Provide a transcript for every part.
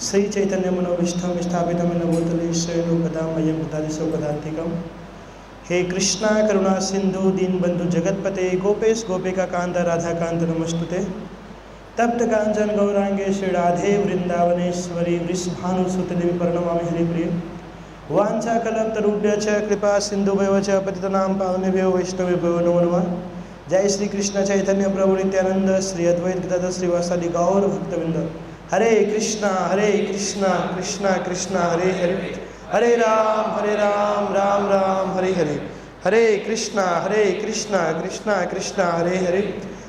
श्री चैतन्य मनोविष्ठम स्थापितम नभूतले श्रेणुपदामयं पदादिशोपदान्तिकम्। हे कृष्णा करुणा सिंधु दीनबंधु जगतपते गोपेश गोपिका कांत राधा कांत नमस्तुते। तप्त कांचन गौरांगे श्री राधे वृंदावनेश्वरी वृषभानुसुते देवी प्रणमामि हरिप्रिय। वाञ्छाकल्पतरुभ्यश्च कृपा सिन्धुभ्यो च पतितानां पावनेभ्यो वैष्णवेभ्यो नमो नमः। जय श्री कृष्ण चैतन्य प्रभु नित्यानंद श्री अद्वैत गदाधर श्रीवासादि गौर भक्तवृंद। हरे कृष्णा कृष्णा कृष्णा हरे हरे, हरे राम राम राम हरे हरे। हरे कृष्णा कृष्णा कृष्णा हरे हरे,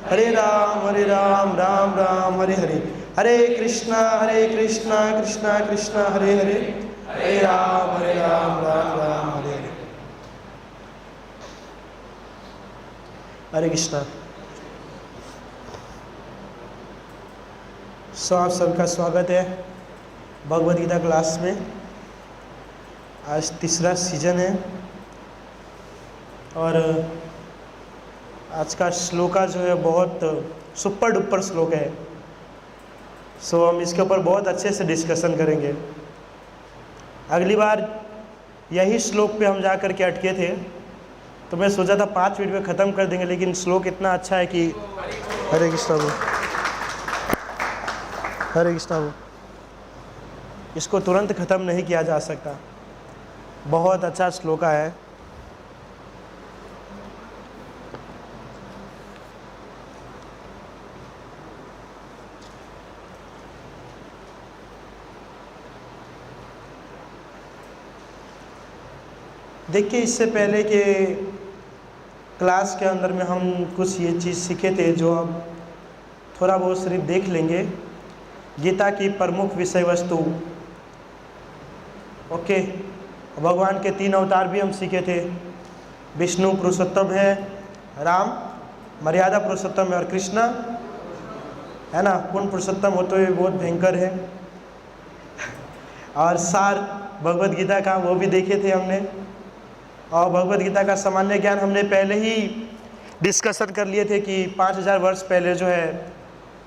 हरे राम राम राम हरे हरे। हरे कृष्णा कृष्णा कृष्णा हरे हरे, हरे राम राम राम हरे हरे। हरे कृष्णा। आप सबका स्वागत है भगवद गीता क्लास में। आज तीसरा सीजन है और आज का श्लोका जो है बहुत सुपर डुपर श्लोक है। हम इसके ऊपर बहुत अच्छे से डिस्कशन करेंगे। अगली बार यही श्लोक पे हम जा कर के अटके थे तो मैं सोचा था 5 मिनट में ख़त्म कर देंगे, लेकिन श्लोक इतना अच्छा है कि हरे कृष्णा इसको तुरंत ख़त्म नहीं किया जा सकता। बहुत अच्छा श्लोक है। देखिए, इससे पहले के क्लास के अंदर में हम कुछ ये चीज़ सीखे थे जो अब थोड़ा बहुत सिर्फ देख लेंगे। गीता की प्रमुख विषय वस्तु, ओके। भगवान के 3 अवतार भी हम सीखे थे। विष्णु पुरुषोत्तम है, राम मर्यादा पुरुषोत्तम है और कृष्ण है ना पूर्ण पुरुषोत्तम होते हुए बहुत भयंकर है। और सार भगवद गीता का वो भी देखे थे हमने। और भगवद गीता का सामान्य ज्ञान हमने पहले ही डिस्कशन कर लिए थे कि 5000 वर्ष पहले जो है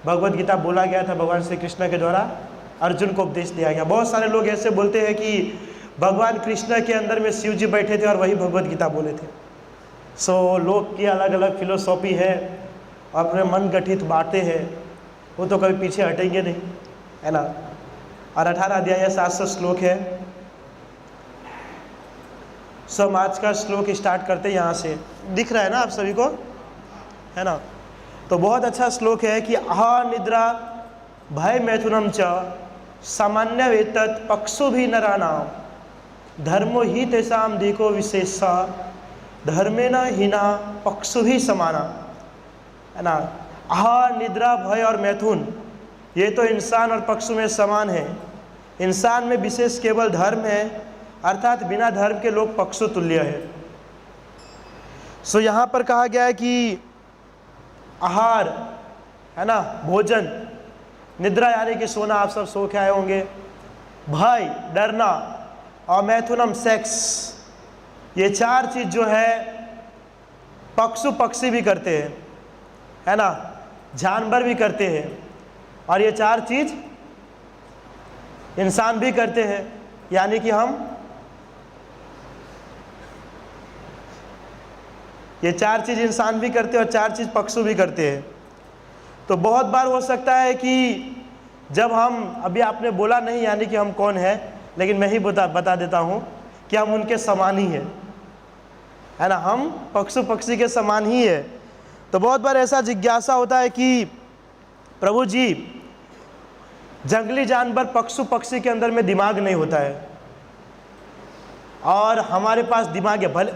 भगवद गीता बोला गया था भगवान श्री कृष्ण के द्वारा, अर्जुन को उपदेश दिया गया। बहुत सारे लोग ऐसे बोलते हैं कि भगवान कृष्ण के अंदर में शिव जी बैठे थे और वही भगवद गीता बोले थे। लोग की अलग अलग फिलोसॉफी है, अपने मन गठित बातें हैं, वो तो कभी पीछे हटेंगे नहीं, है ना। और 18 अध्याय 700 श्लोक है। हम आज का श्लोक स्टार्ट करते हैं यहाँ से। दिख रहा है ना आप सभी को, है ना। तो बहुत अच्छा श्लोक है कि अनिद्रा भय मैथुनम च सामान्य वेतत पक्षु भी नराणाम धर्मो ही तेषाम देखो विशेषा धर्मे न हीना पक्षु भी समाना, है ना। निद्रा भय और मैथुन ये तो इंसान और पक्षु में समान है। इंसान में विशेष केवल धर्म है, अर्थात बिना धर्म के लोग पक्षु तुल्य है। यहाँ पर कहा गया है कि आहार, है ना, भोजन, निद्रा यानी कि सोना, आप सब सो के आए होंगे, भय डरना और मैथुनम सेक्स, ये 4 चीज़ जो है पक्षु पक्षी भी करते हैं, है ना, जानवर भी करते हैं। और ये 4 चीज़ इंसान भी करते हैं, यानी कि ये 4 चीज़ इंसान भी करते हैं और 4 चीज़ पक्षु भी करते हैं। तो बहुत बार हो सकता है कि जब हम, अभी आपने बोला नहीं यानी कि हम कौन है, लेकिन मैं ही बता देता हूँ कि हम उनके समान ही हैं, है ना। हम पक्षु पक्षी के समान ही है। तो बहुत बार ऐसा जिज्ञासा होता है कि प्रभु जी, जंगली जानवर पक्षु पक्षी के अंदर में दिमाग नहीं होता है और हमारे पास दिमाग है। भले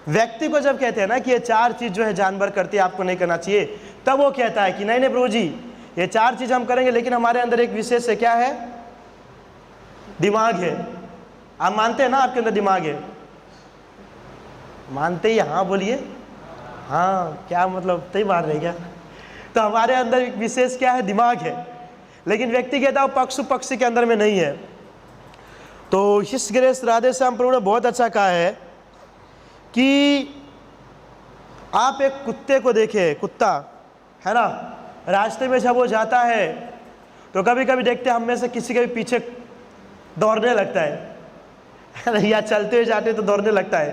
व्यक्ति को जब कहते हैं ना कि ये 4 चीज़ जो है जानवर करते हैं, आपको नहीं करना चाहिए, तब वो कहता है कि नहीं प्रभु जी, ये 4 चीज़ हम करेंगे, लेकिन हमारे अंदर एक विशेष है। क्या है? दिमाग है। आप मानते हैं ना आपके अंदर दिमाग है? मानते ही हाँ बोलिए। हाँ, क्या मतलब तय मार रहे क्या? तो हमारे अंदर एक विशेष क्या है? दिमाग है। लेकिन व्यक्ति कहता है वो पक्षु पक्षी के अंदर में नहीं है। तो इस ग्रेस राधे श्याम प्रभु ने बहुत अच्छा कहा है कि आप एक कुत्ते को देखें, कुत्ता है ना, रास्ते में जब वो जाता है तो कभी कभी देखते हैं हम में से किसी के भी पीछे दौड़ने लगता है या चलते हुए जाते तो दौड़ने लगता है,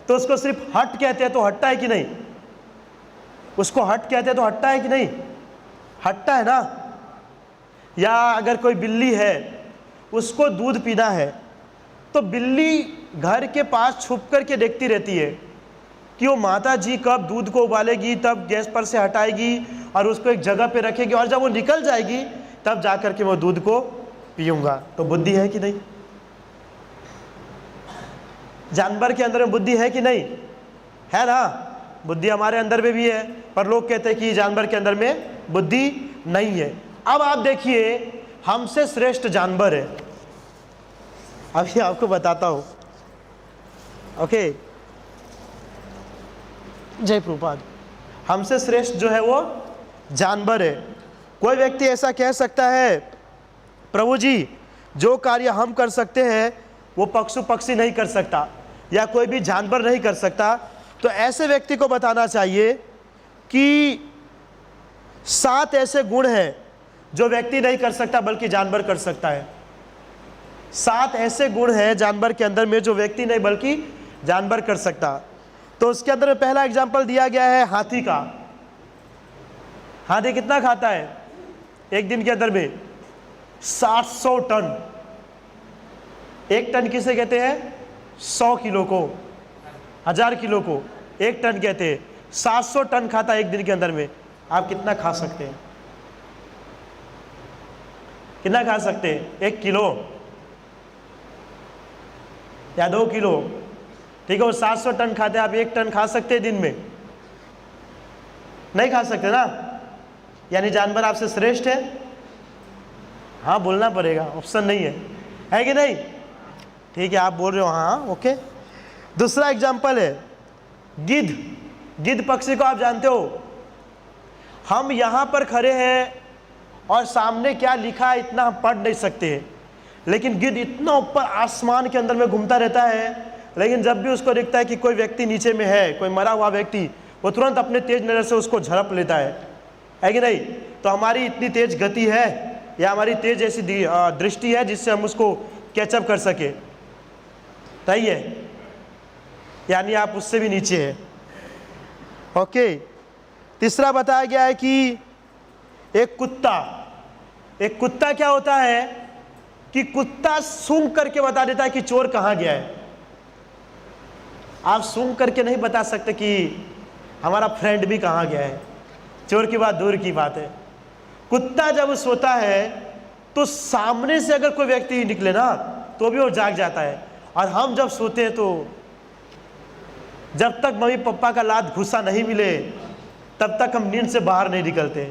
तो उसको सिर्फ हट कहते हैं, तो हटता है कि नहीं? उसको हट कहते हैं तो हटता है कि नहीं? हटता है ना। या अगर कोई बिल्ली है, उसको दूध पीना है, तो बिल्ली घर के पास छुप करके देखती रहती है कि वो माता जी कब दूध को उबालेगी, तब गैस पर से हटाएगी और उसको एक जगह पे रखेगी, और जब वो निकल जाएगी तब जा कर के वो दूध को पीऊंगा। तो बुद्धि है कि नहीं? जानवर के अंदर में बुद्धि है कि नहीं? है ना। बुद्धि हमारे अंदर में भी है, पर लोग कहते हैं कि जानवर के अंदर में बुद्धि नहीं है। अब आप देखिए, हमसे श्रेष्ठ जानवर है, अभी आपको बताता हूं। ओके, जय प्रभुपाद। हमसे श्रेष्ठ जो है वो जानवर है। कोई व्यक्ति ऐसा कह सकता है, प्रभु जी जो कार्य हम कर सकते हैं वो पशु पक्षी नहीं कर सकता, या कोई भी जानवर नहीं कर सकता। तो ऐसे व्यक्ति को बताना चाहिए कि 7 ऐसे गुण हैं जो व्यक्ति नहीं कर सकता बल्कि जानवर कर सकता है। 7 ऐसे गुण हैं जानवर के अंदर में जो व्यक्ति नहीं बल्कि जानवर कर सकता। तो उसके अंदर में पहला एग्जाम्पल दिया गया है हाथी का। हाथी कितना खाता है एक दिन के अंदर में? 700 टन। 1 टन किसे कहते हैं? 100 किलो को, 1000 किलो को 1 टन कहते हैं। 700 टन खाता है एक दिन के अंदर में। आप कितना खा सकते हैं? कितना खा सकते हैं? 1 किलो या 2 किलो? ठीक है, वो 700 टन खाते हैं, आप 1 टन खा सकते हैं दिन में? नहीं खा सकते ना। यानी जानवर आपसे श्रेष्ठ है? हाँ बोलना पड़ेगा, ऑप्शन नहीं है कि नहीं? ठीक है, आप बोल रहे हो हाँ, ओके। दूसरा एग्जाम्पल है गिद्ध। गिद्ध पक्षी को आप जानते हो। हम यहाँ पर खड़े हैं और सामने क्या लिखा है इतना हम पढ़ नहीं सकते हैं, लेकिन गिद्ध इतना ऊपर आसमान के अंदर में घूमता रहता है। लेकिन जब भी उसको दिखता है कि कोई व्यक्ति नीचे में है, कोई मरा हुआ व्यक्ति, वो तुरंत अपने तेज नज़र से उसको झड़प लेता है कि नहीं? तो हमारी इतनी तेज गति है या हमारी तेज ऐसी दृष्टि है जिससे हम उसको कैचअप कर सके। सही है, यानी आप उससे भी नीचे है। ओके। तीसरा बताया गया है कि एक कुत्ता क्या होता है कि कुत्ता सूंघ करके बता देता है कि चोर कहाँ गया है। आप सूंघ करके नहीं बता सकते कि हमारा फ्रेंड भी कहाँ गया है। चोर की बात दूर की बात है। कुत्ता जब सोता है तो सामने से अगर कोई व्यक्ति निकले ना तो भी वो जाग जाता है, और हम जब सोते हैं तो जब तक मम्मी पापा का लात घुसा नहीं मिले तब तक हम नींद से बाहर नहीं निकलते।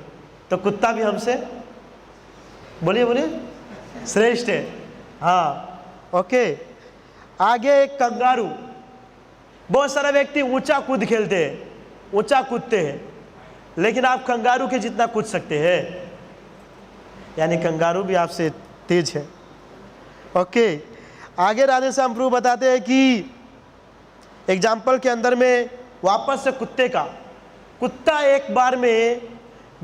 तो कुत्ता भी हमसे बोलिए श्रेष्ठ है। हाँ, ओके। आगे एक कंगारू। बहुत सारा व्यक्ति ऊंचा कूद खेलते हैं, ऊंचा कूदते हैं, लेकिन आप कंगारू के जितना कूद सकते हैं, यानी कंगारू भी आपसे तेज है। ओके। आगे राधे श्याम प्रभु बताते हैं कि एग्जाम्पल के अंदर में वापस से कुत्ते का। कुत्ता एक बार में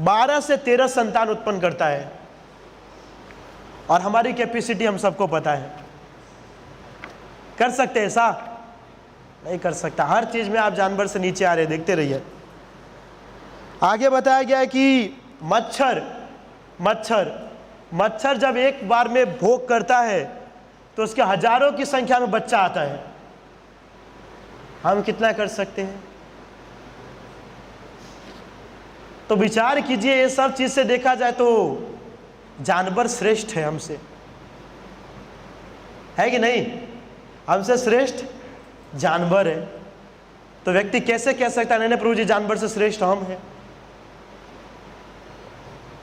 12 से 13 संतान उत्पन्न करता है, और हमारी कैपेसिटी हम सबको पता है। कर सकते हैं ऐसा? नहीं कर सकता। हर चीज में आप जानवर से नीचे आ रहे, देखते रहिए। आगे बताया गया है कि मच्छर जब एक बार में भोग करता है तो उसके हजारों की संख्या में बच्चा आता है। हम कितना कर सकते हैं? तो विचार कीजिए, ये सब चीज से देखा जाए तो जानवर श्रेष्ठ है हमसे, है कि नहीं? हमसे श्रेष्ठ जानवर है। तो व्यक्ति कैसे कह सकता है नहीं प्रभु जी जानवर से श्रेष्ठ हम हैं?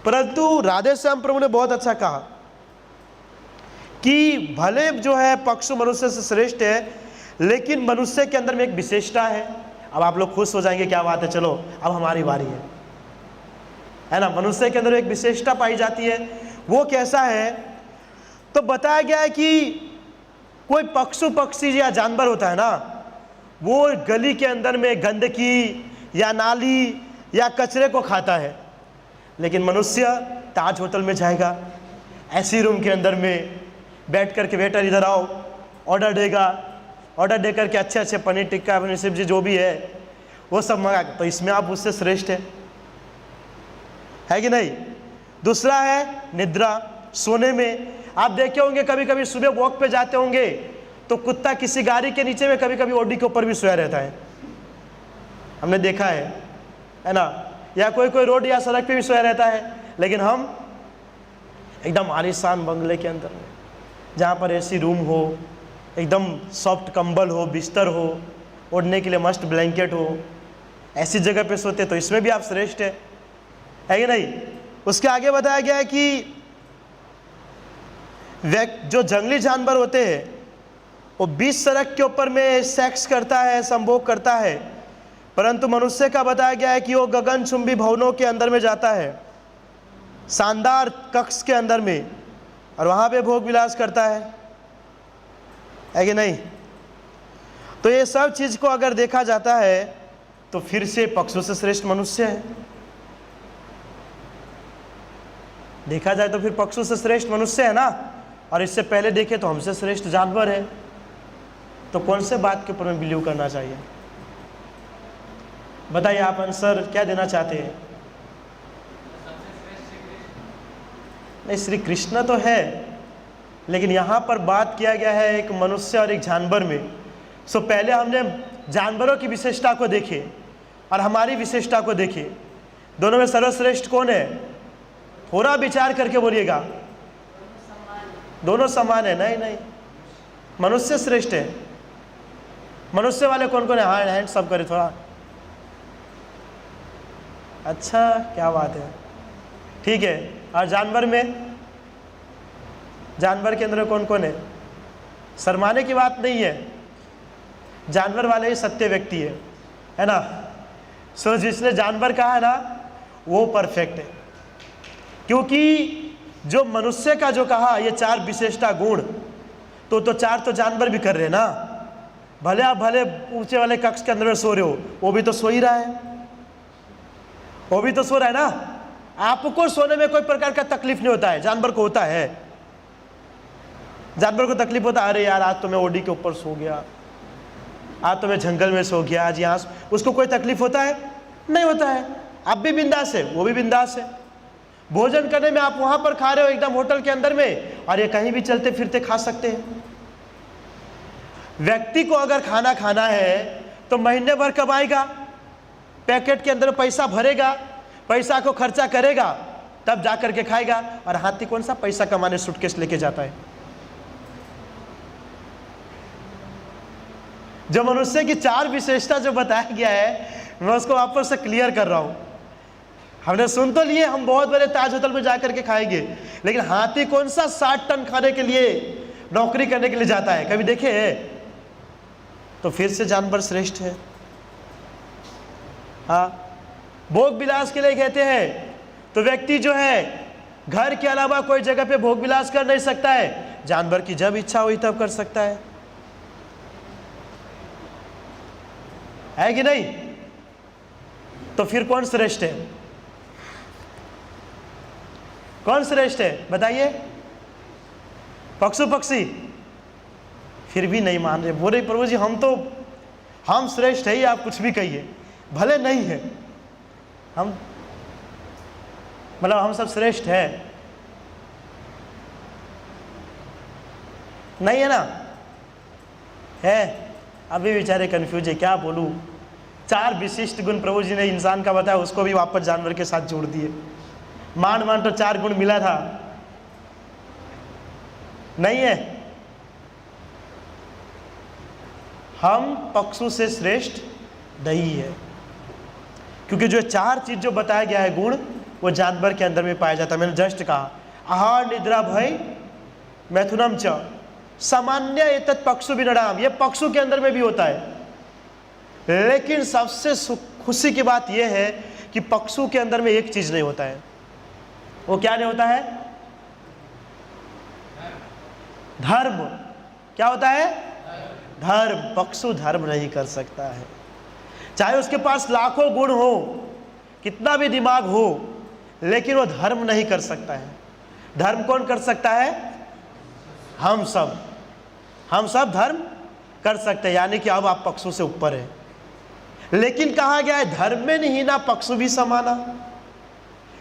परंतु राधे श्याम प्रभु ने बहुत अच्छा कहा कि भले जो है पशु मनुष्य से श्रेष्ठ है, लेकिन मनुष्य के अंदर में एक विशेषता है। अब आप लोग खुश हो जाएंगे, क्या बात है, चलो अब हमारी बारी है ना। मनुष्य के अंदर एक विशेषता पाई जाती है। वो कैसा है? तो बताया गया है कि कोई पशु पक्षी या जानवर होता है ना, वो गली के अंदर में गंदगी या नाली या कचरे को खाता है, लेकिन मनुष्य ताज होटल में जाएगा, ऐसी रूम के अंदर में बैठ करके वेटर इधर आओ, ऑर्डर देगा, ऑर्डर दे करके अच्छे अच्छे पनीर टिक्का, पनीर सब्जी जो भी है वो सब मंगा, तो इसमें आप उससे श्रेष्ठ है कि नहीं। दूसरा है निद्रा, सोने में। आप देखे होंगे कभी कभी सुबह वॉक पे जाते होंगे तो कुत्ता किसी गाड़ी के नीचे में, कभी कभी ओडी के ऊपर भी सोया रहता है, हमने देखा है ना। या कोई कोई रोड या सड़क पे भी सोया रहता है। लेकिन हम एकदम आलीशान बंगले के अंदर में, जहाँ पर ऐसी रूम हो, एकदम सॉफ्ट कंबल हो, बिस्तर हो, ओढ़ने के लिए मस्त ब्लैंकेट हो, ऐसी जगह पे सोते, तो इसमें भी आप श्रेष्ठ है कि नहीं। उसके आगे बताया गया है कि जो जंगली जानवर होते हैं वो 20 सड़क के ऊपर में सेक्स करता है, संभोग करता है, परंतु मनुष्य का बताया गया है कि वो गगनचुंबी भवनों के अंदर में जाता है, शानदार कक्ष के अंदर में, और वहाँ पे भोग विलास करता है कि नहीं। तो ये सब चीज़ को अगर देखा जाता है तो फिर से पक्षियों से श्रेष्ठ मनुष्य है। देखा जाए तो फिर पक्षियों से श्रेष्ठ मनुष्य है ना, और इससे पहले देखे तो हमसे श्रेष्ठ जानवर है। तो कौन से बात के ऊपर में बिलीव करना चाहिए, बताइए आप आंसर क्या देना चाहते हैं। नहीं, श्री कृष्ण तो है, लेकिन यहाँ पर बात किया गया है एक मनुष्य और एक जानवर में। सो पहले हमने जानवरों की विशेषता को देखे और हमारी विशेषता को देखे, दोनों में सर्वश्रेष्ठ कौन है, थोड़ा विचार करके बोलिएगा। दोनों समान है। नहीं नहीं, मनुष्य श्रेष्ठ है। मनुष्य वाले कौन कौन है, हाँ हैंड सब करे थोड़ा। अच्छा, क्या बात है, ठीक है। और जानवर में, जानवर के अंदर कौन कौन है, शर्माने की बात नहीं है, जानवर वाले ही सत्य व्यक्ति है ना। सो जिसने जानवर कहा है ना वो परफेक्ट है, क्योंकि जो मनुष्य का जो कहा ये 4 विशेषता गुण, तो 4 तो जानवर भी कर रहे हैं ना। भले आप भले ऊंचे वाले कक्ष के अंदर में सो रहे हो, वो भी तो सो ही रहा है, वो भी तो सो रहा है ना। आपको सोने में कोई प्रकार का तकलीफ नहीं होता है, जानवर को होता है। जानवर को तकलीफ होता है, अरे यार आज तो मैं ओडी के ऊपर सो गया, आज तो मैं जंगल में सो गया, आज यहाँ। उसको कोई तकलीफ होता है, नहीं होता है। आप भी बिंदास है, वो भी बिंदास है। भोजन करने में आप वहां पर खा रहे हो एकदम होटल के अंदर में, और ये कहीं भी चलते फिरते खा सकते हैं। व्यक्ति को अगर खाना खाना है तो महीने भर कमाएगा, पैकेट के अंदर पैसा भरेगा, पैसा को खर्चा करेगा, तब जा करके खाएगा। और हाथी कौन सा पैसा कमाने सूटकेस लेके जाता है। जो मनुष्य की 4 विशेषता जो बताया गया है, मैं उसको वापस से क्लियर कर रहा हूं। हमने सुन तो लिए, हम बहुत बड़े ताज होटल में जाकर के खाएंगे, लेकिन हाथी कौन सा 60 टन खाने के लिए नौकरी करने के लिए जाता है, कभी देखे है? तो फिर से जानवर श्रेष्ठ है। हाँ, भोग विलास के लिए कहते हैं तो व्यक्ति जो है घर के अलावा कोई जगह पे भोग विलास कर नहीं सकता है। जानवर की जब इच्छा हुई तब कर सकता है कि नहीं। तो फिर कौन श्रेष्ठ है, कौन श्रेष्ठ है बताइए। पक्षु पक्षी फिर भी नहीं मान रहे, बोले प्रभु जी हम श्रेष्ठ है ही, आप कुछ भी कहिए, भले नहीं है, हम मतलब हम सब श्रेष्ठ है, नहीं है ना, है। अभी बेचारे कंफ्यूज है, क्या बोलूं। 4 विशिष्ट गुण प्रभु जी ने इंसान का बताया, उसको भी वापस जानवर के साथ जोड़ दिए। मान तो 4 गुण मिला था, नहीं है। हम पक्षु से श्रेष्ठ नहीं है, क्योंकि जो 4 चीज जो बताया गया है गुण, वो जानवर के अंदर में पाया जाता है। मैंने जस्ट कहा आहार निद्रा भय मैथुनम च सामान्य एतत् पक्षु विनडाम, ये पक्षु के अंदर में भी होता है। लेकिन सबसे खुशी की बात यह है कि पक्षु के अंदर में एक चीज नहीं होता है। वो क्या नहीं होता है? धर्म। क्या होता है? धर्म। पक्षु धर्म नहीं कर सकता है, चाहे उसके पास लाखों गुण हो, कितना भी दिमाग हो, लेकिन वो धर्म नहीं कर सकता है। धर्म कौन कर सकता है? हम सब धर्म कर सकते हैं, यानी कि अब आप पक्षु से ऊपर है। लेकिन कहा गया है धर्म में नहीं ना पक्षु भी समाना,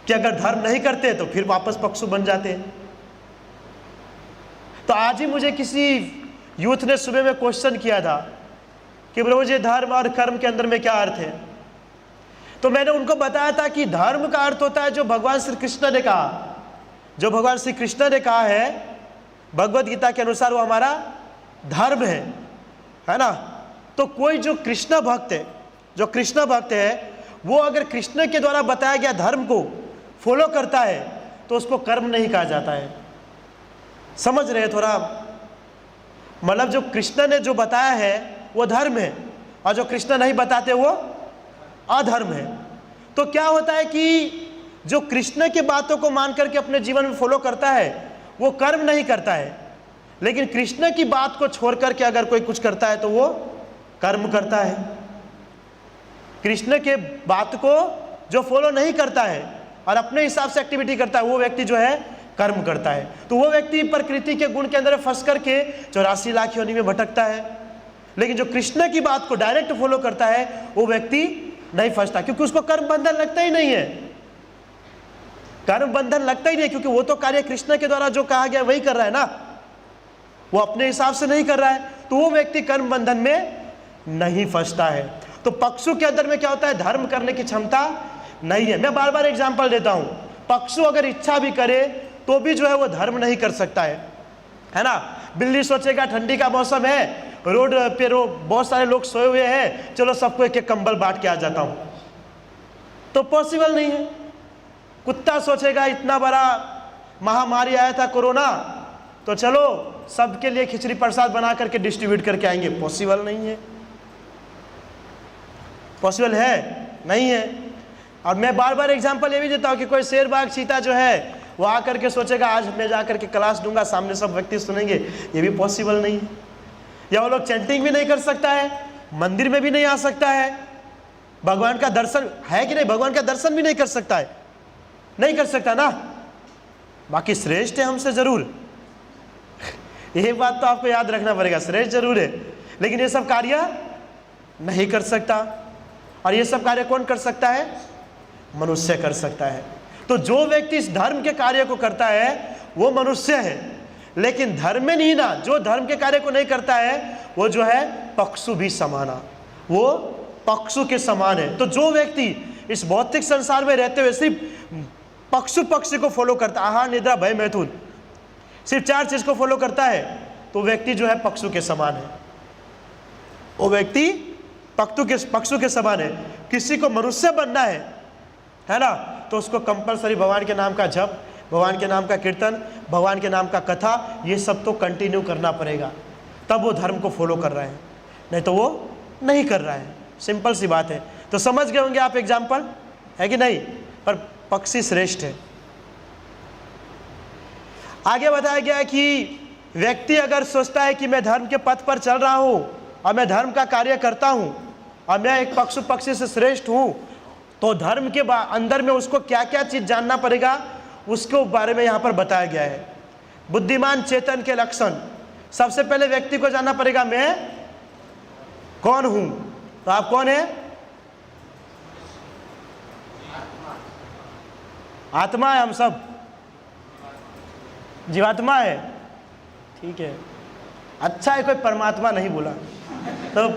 कि अगर धर्म नहीं करते तो फिर वापस पक्षु बन जाते हैं। तो आज ही मुझे किसी यूथ ने सुबह में क्वेश्चन किया था कि प्रभु जी धर्म और कर्म के अंदर में क्या अर्थ है? तो मैंने उनको बताया था कि धर्म का अर्थ होता है जो भगवान श्री कृष्ण ने कहा, जो भगवान श्री कृष्ण ने कहा है भगवत गीता के अनुसार, वो हमारा धर्म है ना। तो कोई जो कृष्ण भक्त है, वो अगर कृष्ण के द्वारा बताया गया धर्म को फॉलो करता है तो उसको कर्म नहीं कहा जाता है। समझ रहे हैं थोड़ा? मतलब जो कृष्ण ने जो बताया है वो धर्म है, और जो कृष्ण नहीं बताते वो अधर्म है। तो क्या होता है कि जो कृष्ण की बातों को मान करके अपने जीवन में फॉलो करता है वो कर्म नहीं करता है, लेकिन कृष्ण की बात को छोड़ करके अगर कोई कुछ करता है तो वो कर्म करता है। कृष्ण के बात को जो फॉलो नहीं करता है और अपने हिसाब से एक्टिविटी करता है, वो व्यक्ति जो है कर्म करता है। तो वो व्यक्ति प्रकृति के गुण के अंदर फंस करके 84 लाख योनि में भटकता है। लेकिन जो कृष्ण की बात को डायरेक्ट फॉलो करता है वो व्यक्ति नहीं फंसता, क्योंकि उसको कर्म बंधन लगता ही नहीं है। कर्म बंधन लगता ही नहीं, क्योंकि वो तो कार्य कृष्ण के द्वारा जो कहा गया वही कर रहा है ना, वो अपने हिसाब से नहीं कर रहा है। तो वो व्यक्ति कर्म बंधन में नहीं फंसता है। तो पक्षु के अंदर में क्या होता है? धर्म करने की क्षमता नहीं है। मैं बार बार एग्जांपल देता हूं, पक्षु अगर इच्छा भी करे तो भी जो है वो धर्म नहीं कर सकता है ना। बिल्ली सोचेगा ठंडी का मौसम है, रोड पे बहुत सारे लोग सोए हुए हैं, चलो सबको एक एक कंबल बांट के आ जाता हूं, तो पॉसिबल नहीं है। कुत्ता सोचेगा इतना बड़ा महामारी आया था कोरोना, तो चलो सबके लिए खिचड़ी प्रसाद बना करके डिस्ट्रीब्यूट करके आएंगे, पॉसिबल नहीं है। पॉसिबल है? नहीं है। और मैं बार बार एग्जांपल ये भी देता हूं कि कोई शेर बाघ चीता जो है वो आकर के सोचेगा आज मैं जाकर के क्लास दूंगा, सामने सब व्यक्ति सुनेंगे, ये भी पॉसिबल नहीं है। या वो लोग चैंटिंग भी नहीं कर सकता है, मंदिर में भी नहीं आ सकता है, भगवान का दर्शन है कि नहीं, भगवान का दर्शन भी नहीं कर सकता है, नहीं कर सकता ना। बाकी श्रेष्ठ है हमसे जरूर, ये बात तो आपको याद रखना पड़ेगा, श्रेष्ठ जरूर है, लेकिन ये सब कार्य नहीं कर सकता। और ये सब कार्य कौन कर सकता है? मनुष्य कर सकता है। तो जो व्यक्ति इस धर्म के कार्य को करता है वो मनुष्य है, लेकिन धर्म में नहीं ना, जो धर्म के कार्य को नहीं करता है वो जो है पक्षु भी समाना, वो पक्षु के समान है। तो जो व्यक्ति इस भौतिक संसार में रहते हुए सिर्फ पक्षी को फॉलो करता, आहार निद्रा भय मैथुन, सिर्फ 4 चीज को फॉलो करता है, तो व्यक्ति जो है पक्षु के समान है। वो व्यक्ति पक्षु के समान है। किसी को मनुष्य बनना है ना, तो उसको कंपलसरी भगवान के नाम का जप, भगवान के नाम का कीर्तन, भगवान के नाम का कथा, ये सब तो कंटिन्यू करना पड़ेगा, तब वो धर्म को फॉलो कर रहा है, नहीं तो वो नहीं कर रहा है। सिंपल सी बात है। तो समझ गए होंगे आप एग्जाम्पल, है कि नहीं? पर पक्षी श्रेष्ठ है। आगे बताया गया है कि व्यक्ति अगर सोचता है कि मैं धर्म के पथ पर चल रहा हूं और मैं धर्म का कार्य करता हूं और मैं एक पक्षी से श्रेष्ठ हूं, तो धर्म के अंदर में उसको क्या क्या चीज जानना पड़ेगा उसके बारे में यहां पर बताया गया है। बुद्धिमान चेतन के लक्षण, सबसे पहले व्यक्ति को जानना पड़ेगा मैं कौन हूं। तो आप कौन है? आत्मा है, हम सब जीवात्मा है, ठीक है। अच्छा है कोई परमात्मा नहीं बोला, तो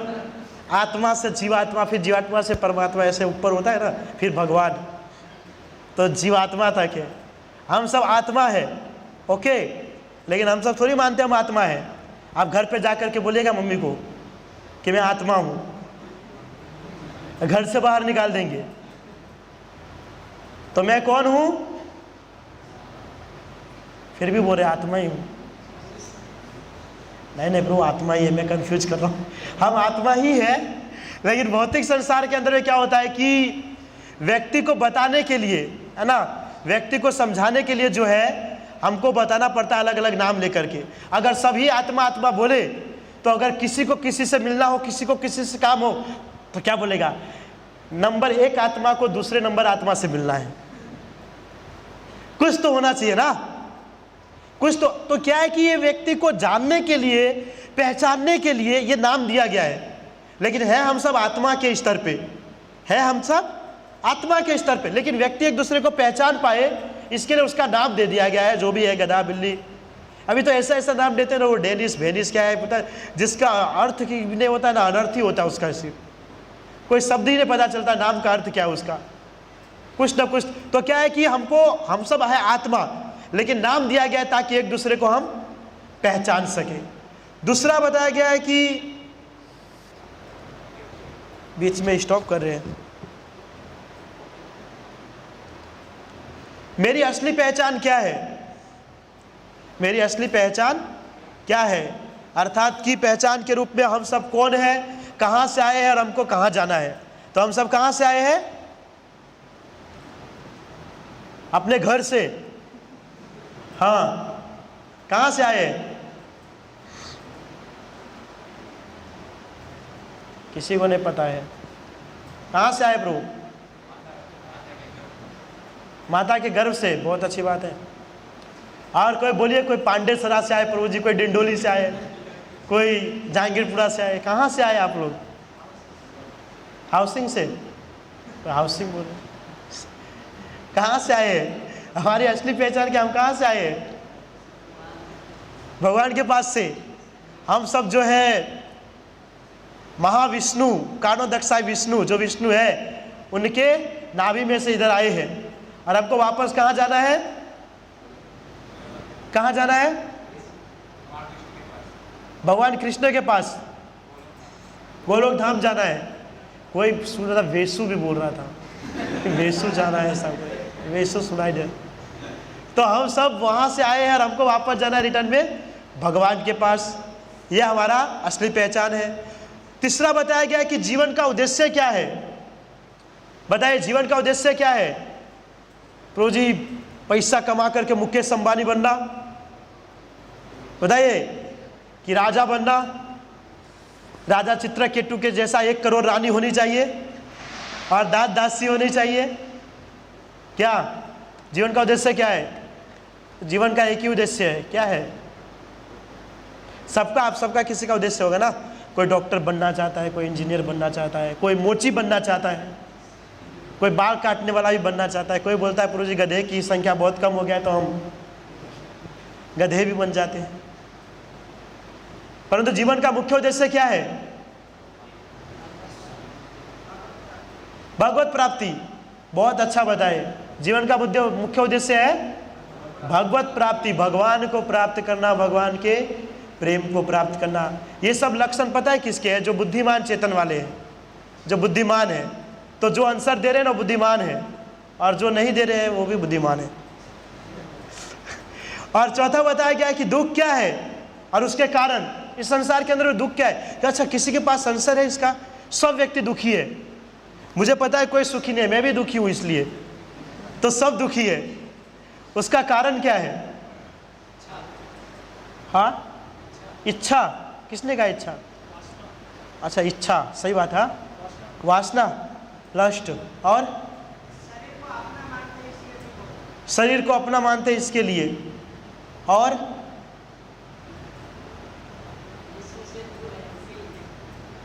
आत्मा से जीवात्मा, फिर जीवात्मा से परमात्मा, ऐसे ऊपर होता है ना, फिर भगवान, तो जीवात्मा तक है। हम सब आत्मा है, ओके, लेकिन हम सब थोड़ी मानते हम आत्मा है। आप घर पे जाकर के बोलिएगा मम्मी को कि मैं आत्मा हूं, घर से बाहर निकाल देंगे। तो मैं कौन हूं? फिर भी बोल रहे आत्मा ही हूं। नहीं ब्रो, आत्मा ही है, मैं कंफ्यूज कर रहा हूं। हम आत्मा ही है, लेकिन भौतिक संसार के अंदर में क्या होता है कि व्यक्ति को बताने के लिए, है ना, व्यक्ति को समझाने के लिए जो है हमको बताना पड़ता है अलग अलग नाम लेकर के। अगर सभी आत्मा आत्मा बोले तो अगर किसी को किसी से मिलना हो, किसी को किसी से काम हो, तो क्या बोलेगा? नंबर 1 आत्मा को दूसरे नंबर आत्मा से मिलना है, कुछ तो होना चाहिए ना। कुछ तो क्या है कि ये व्यक्ति को जानने के लिए, पहचानने के लिए ये नाम दिया गया है। लेकिन है हम सब आत्मा के स्तर पे, है हम सब आत्मा के स्तर पे, लेकिन व्यक्ति एक दूसरे को पहचान पाए इसके लिए उसका नाम दे दिया गया है, जो भी है, गधा बिल्ली। अभी तो ऐसा ऐसा नाम देते हैं ना, वो डेनिस वेनिस क्या है पता है, जिसका अर्थ की नहीं होता ना, अनर्थ ही होता है उसका, सिर्फ कोई शब्द ही नहीं पता चलता नाम का अर्थ क्या है उसका, कुछ ना कुछ। तो क्या है कि हम सब है आत्मा, लेकिन नाम दिया गया है ताकि एक दूसरे को हम पहचान सके। दूसरा बताया गया है कि बीच में स्टॉप कर रहे हैं, मेरी असली पहचान क्या है, मेरी असली पहचान क्या है, अर्थात की पहचान के रूप में हम सब कौन है, कहाँ से आए हैं और हमको कहाँ जाना है। तो हम सब कहाँ से आए हैं? अपने घर से। हाँ, कहाँ से आए? किसी को नहीं पता है कहाँ से आए प्रभु? माता के गर्भ से, बहुत अच्छी बात है। और कोई बोलिए, कोई पांडेसरा से आए प्रभु जी, कोई डिंडोली से आए, कोई जहांगीरपुरा से आए, कहाँ से आए आप लोग? हाउसिंग से? तो हाउसिंग बोले, कहाँ से आए? हमारी असली पहचान क्या, हम कहाँ से आए? भगवान के पास से। हम सब जो है महाविष्णु, कानोदक्षाय विष्णु, जो विष्णु है उनके नाभि में से इधर आए हैं, और हमको वापस कहाँ जाना है? कहाँ जाना है? भगवान कृष्ण के पास, गोलोक धाम जाना है। कोई सुन रहा था, वेसु भी बोल रहा था कि वेसु जाना है, सब वेसु सुनाई दे। तो हम सब वहाँ से आए हैं और हमको वापस जाना है रिटर्न में भगवान के पास। यह हमारा असली पहचान है। तीसरा बताया गया कि जीवन का उद्देश्य क्या है। बताइए, जीवन का उद्देश्य क्या है? प्रभु जी, पैसा कमा करके मुकेश अंबानी बनना, बताइए, कि राजा बनना, राजा चित्रकेतु के जैसा 1 करोड़ रानी होनी चाहिए और दास दासी होनी चाहिए? क्या जीवन का उद्देश्य क्या है? जीवन का एक ही उद्देश्य है, क्या है? सबका, आप सबका किसी का उद्देश्य होगा ना। कोई डॉक्टर बनना चाहता है, कोई इंजीनियर बनना चाहता है, कोई मोची बनना चाहता है, कोई बाल काटने वाला भी बनना चाहता है, कोई बोलता है प्रभु जी गधे की संख्या बहुत कम हो गया है तो हम गधे भी बन जाते हैं। परंतु जीवन का मुख्य उद्देश्य क्या है? भगवत प्राप्ति। बहुत अच्छा बताए, जीवन का मुख्य उद्देश्य है भगवत प्राप्ति, भगवान को प्राप्त करना, भगवान के प्रेम को प्राप्त करना। ये सब लक्षण पता है किसके हैं? जो बुद्धिमान चेतन वाले हैं, जो बुद्धिमान है। तो जो आंसर दे रहे हैं ना बुद्धिमान है, और जो नहीं दे रहे हैं वो भी बुद्धिमान है। और चौथा बताया गया कि दुख क्या है और उसके कारण, इस संसार के अंदर दुख क्या है। कि अच्छा, किसी के पास आंसर है इसका? सब व्यक्ति दुखी है। मुझे पता है कोई सुखी नहीं है, मैं भी दुखी हूँ, इसलिए तो सब दुखी है। उसका कारण क्या है? हाँ, इच्छा। किसने कहा इच्छा? अच्छा, इच्छा, सही बात है। वासना, लस्ट, और शरीर को अपना मानते इसके लिए, और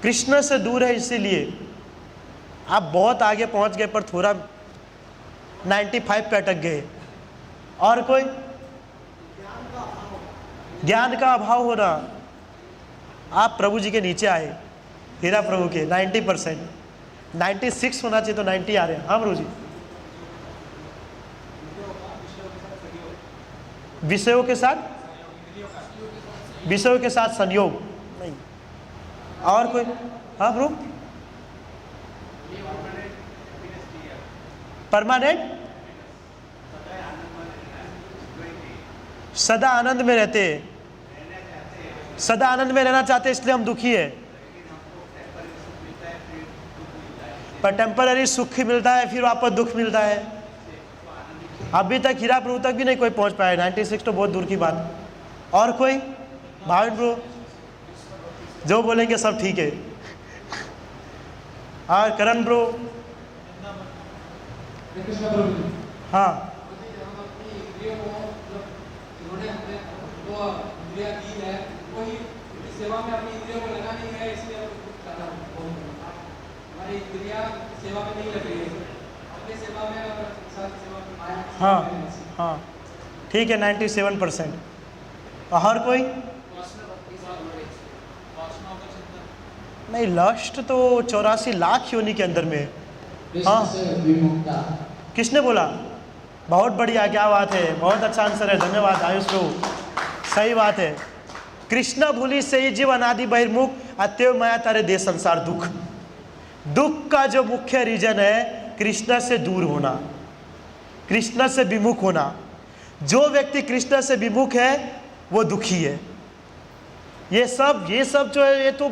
कृष्ण से दूर है इसीलिए। आप बहुत आगे पहुंच गए पर थोड़ा 95 पे अटक गए। और कोई? ज्ञान का अभाव होना। आप प्रभु जी के नीचे आए, हीरा प्रभु के 90%, 96 होना चाहिए तो 90 आ रहे हैं। हाँ प्रभु जी, विषयों के साथ, विषयों के साथ संयोग नहीं। और कोई? हाँ प्रभु, परमानेंट, सदा आनंद में रहते हैं, सदा आनंद में रहना चाहते हैं, इसलिए हम दुखी है। पर टेम्पररी सुख ही मिलता है, फिर वापस दुख मिलता है। अभी तक हीरा प्रभु तक भी नहीं कोई पहुंच पाया, 96 तो बहुत दूर की बात। और कोई? भावन प्रभु, जो बोलेंगे सब ठीक है। और करण प्रभु? हाँ, जो इंद्रिया दी है वही सेवा में अपनी इंद्रियों को लगा नहीं है, इसलिए हमारी इंद्रिया सेवा में नहीं लग रही है, अपनी सेवा में और संसार की सेवा में माया। हाँ हाँ ठीक है 97%। और कोई नहीं, लस्ट तो 84 लाख योनि के अंदर में है। हाँ किसने बोला? बहुत बढ़िया, क्या बात है, बहुत अच्छा आंसर है, धन्यवाद आयुष प्रभु, सही बात है। कृष्णा भूली से ही जीव अनादि बहिर्मुख, अतएव माया तारे दे संसार दुख। दुख का जो मुख्य रीजन है कृष्ण से दूर होना, कृष्ण से विमुख होना। जो व्यक्ति कृष्ण से विमुख है वो दुखी है। ये सब जो है ये तो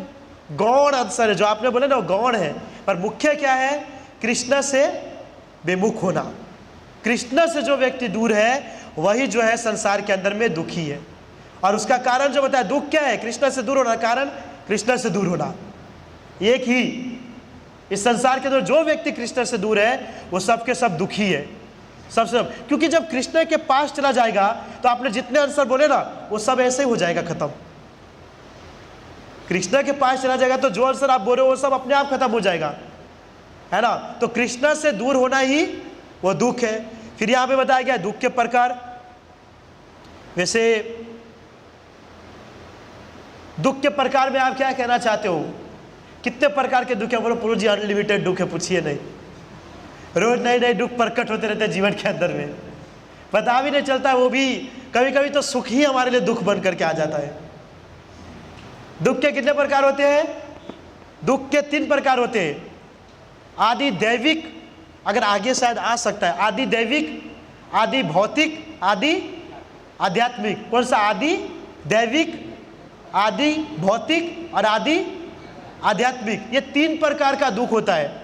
गौण आंसर है, जो आपने बोला ना गौण है, पर मुख्य क्या है? कृष्ण से विमुख होना। कृष्ण से जो व्यक्ति दूर है वही जो है संसार के अंदर में दुखी है। और उसका कारण जो बताया, दुख क्या है? कृष्ण से दूर होना, कारण कृष्ण से दूर होना। एक ही इस संसार के अंदर जो व्यक्ति कृष्ण से दूर है वो सब के सब दुखी है, सब। क्योंकि जब कृष्ण के पास चला जाएगा तो आपने जितने आंसर बोले ना वो सब ऐसे ही हो जाएगा खत्म। कृष्ण के पास चला जाएगा तो जो आंसर आप बोल रहे हो वो सब अपने आप खत्म हो जाएगा, है ना। तो कृष्ण से दूर होना ही वो दुख है। फिर यहां पे बताया गया दुख के प्रकार। वैसे दुख के प्रकार में आप क्या कहना चाहते हो? कितने प्रकार के दुख है? बोलो प्रभु जी अनलिमिटेड दुख है, पूछिए नहीं। रोज नए नए दुख प्रकट होते रहते हैं जीवन के अंदर में, पता भी नहीं चलता। वो भी कभी कभी तो सुख ही हमारे लिए दुख बन करके आ जाता है। दुख के कितने प्रकार होते हैं? दुख के 3 प्रकार होते हैं। आदि दैविक, अगर आगे शायद आ सकता है, आदि दैविक, आदि भौतिक, आदि आध्यात्मिक। कौन सा? आदि दैविक, आदि भौतिक और आदि आध्यात्मिक। ये 3 प्रकार का दुख होता है।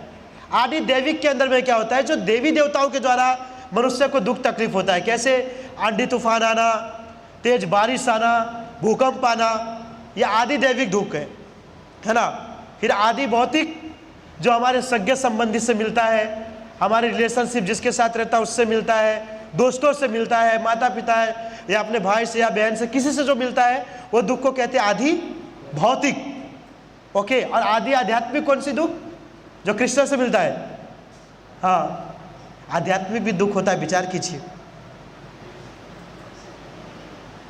आदि दैविक के अंदर में क्या होता है? जो देवी देवताओं के द्वारा मनुष्य को दुख तकलीफ होता है। कैसे? आंधी तूफान आना, तेज बारिश आना, भूकंप आना, ये आदि दैविक दुख है ना। फिर आदि भौतिक, जो हमारे सगे संबंधी से मिलता है, हमारे रिलेशनशिप जिसके साथ रहता है उससे मिलता है, दोस्तों से मिलता है, माता पिता है या अपने भाई से या बहन से, किसी से जो मिलता है वो दुख को कहते हैं आदि भौतिक। ओके। और आदि आध्यात्मिक कौन सी दुख? जो कृष्ण से मिलता है। हाँ, आध्यात्मिक भी दुख होता है, विचार कीजिए।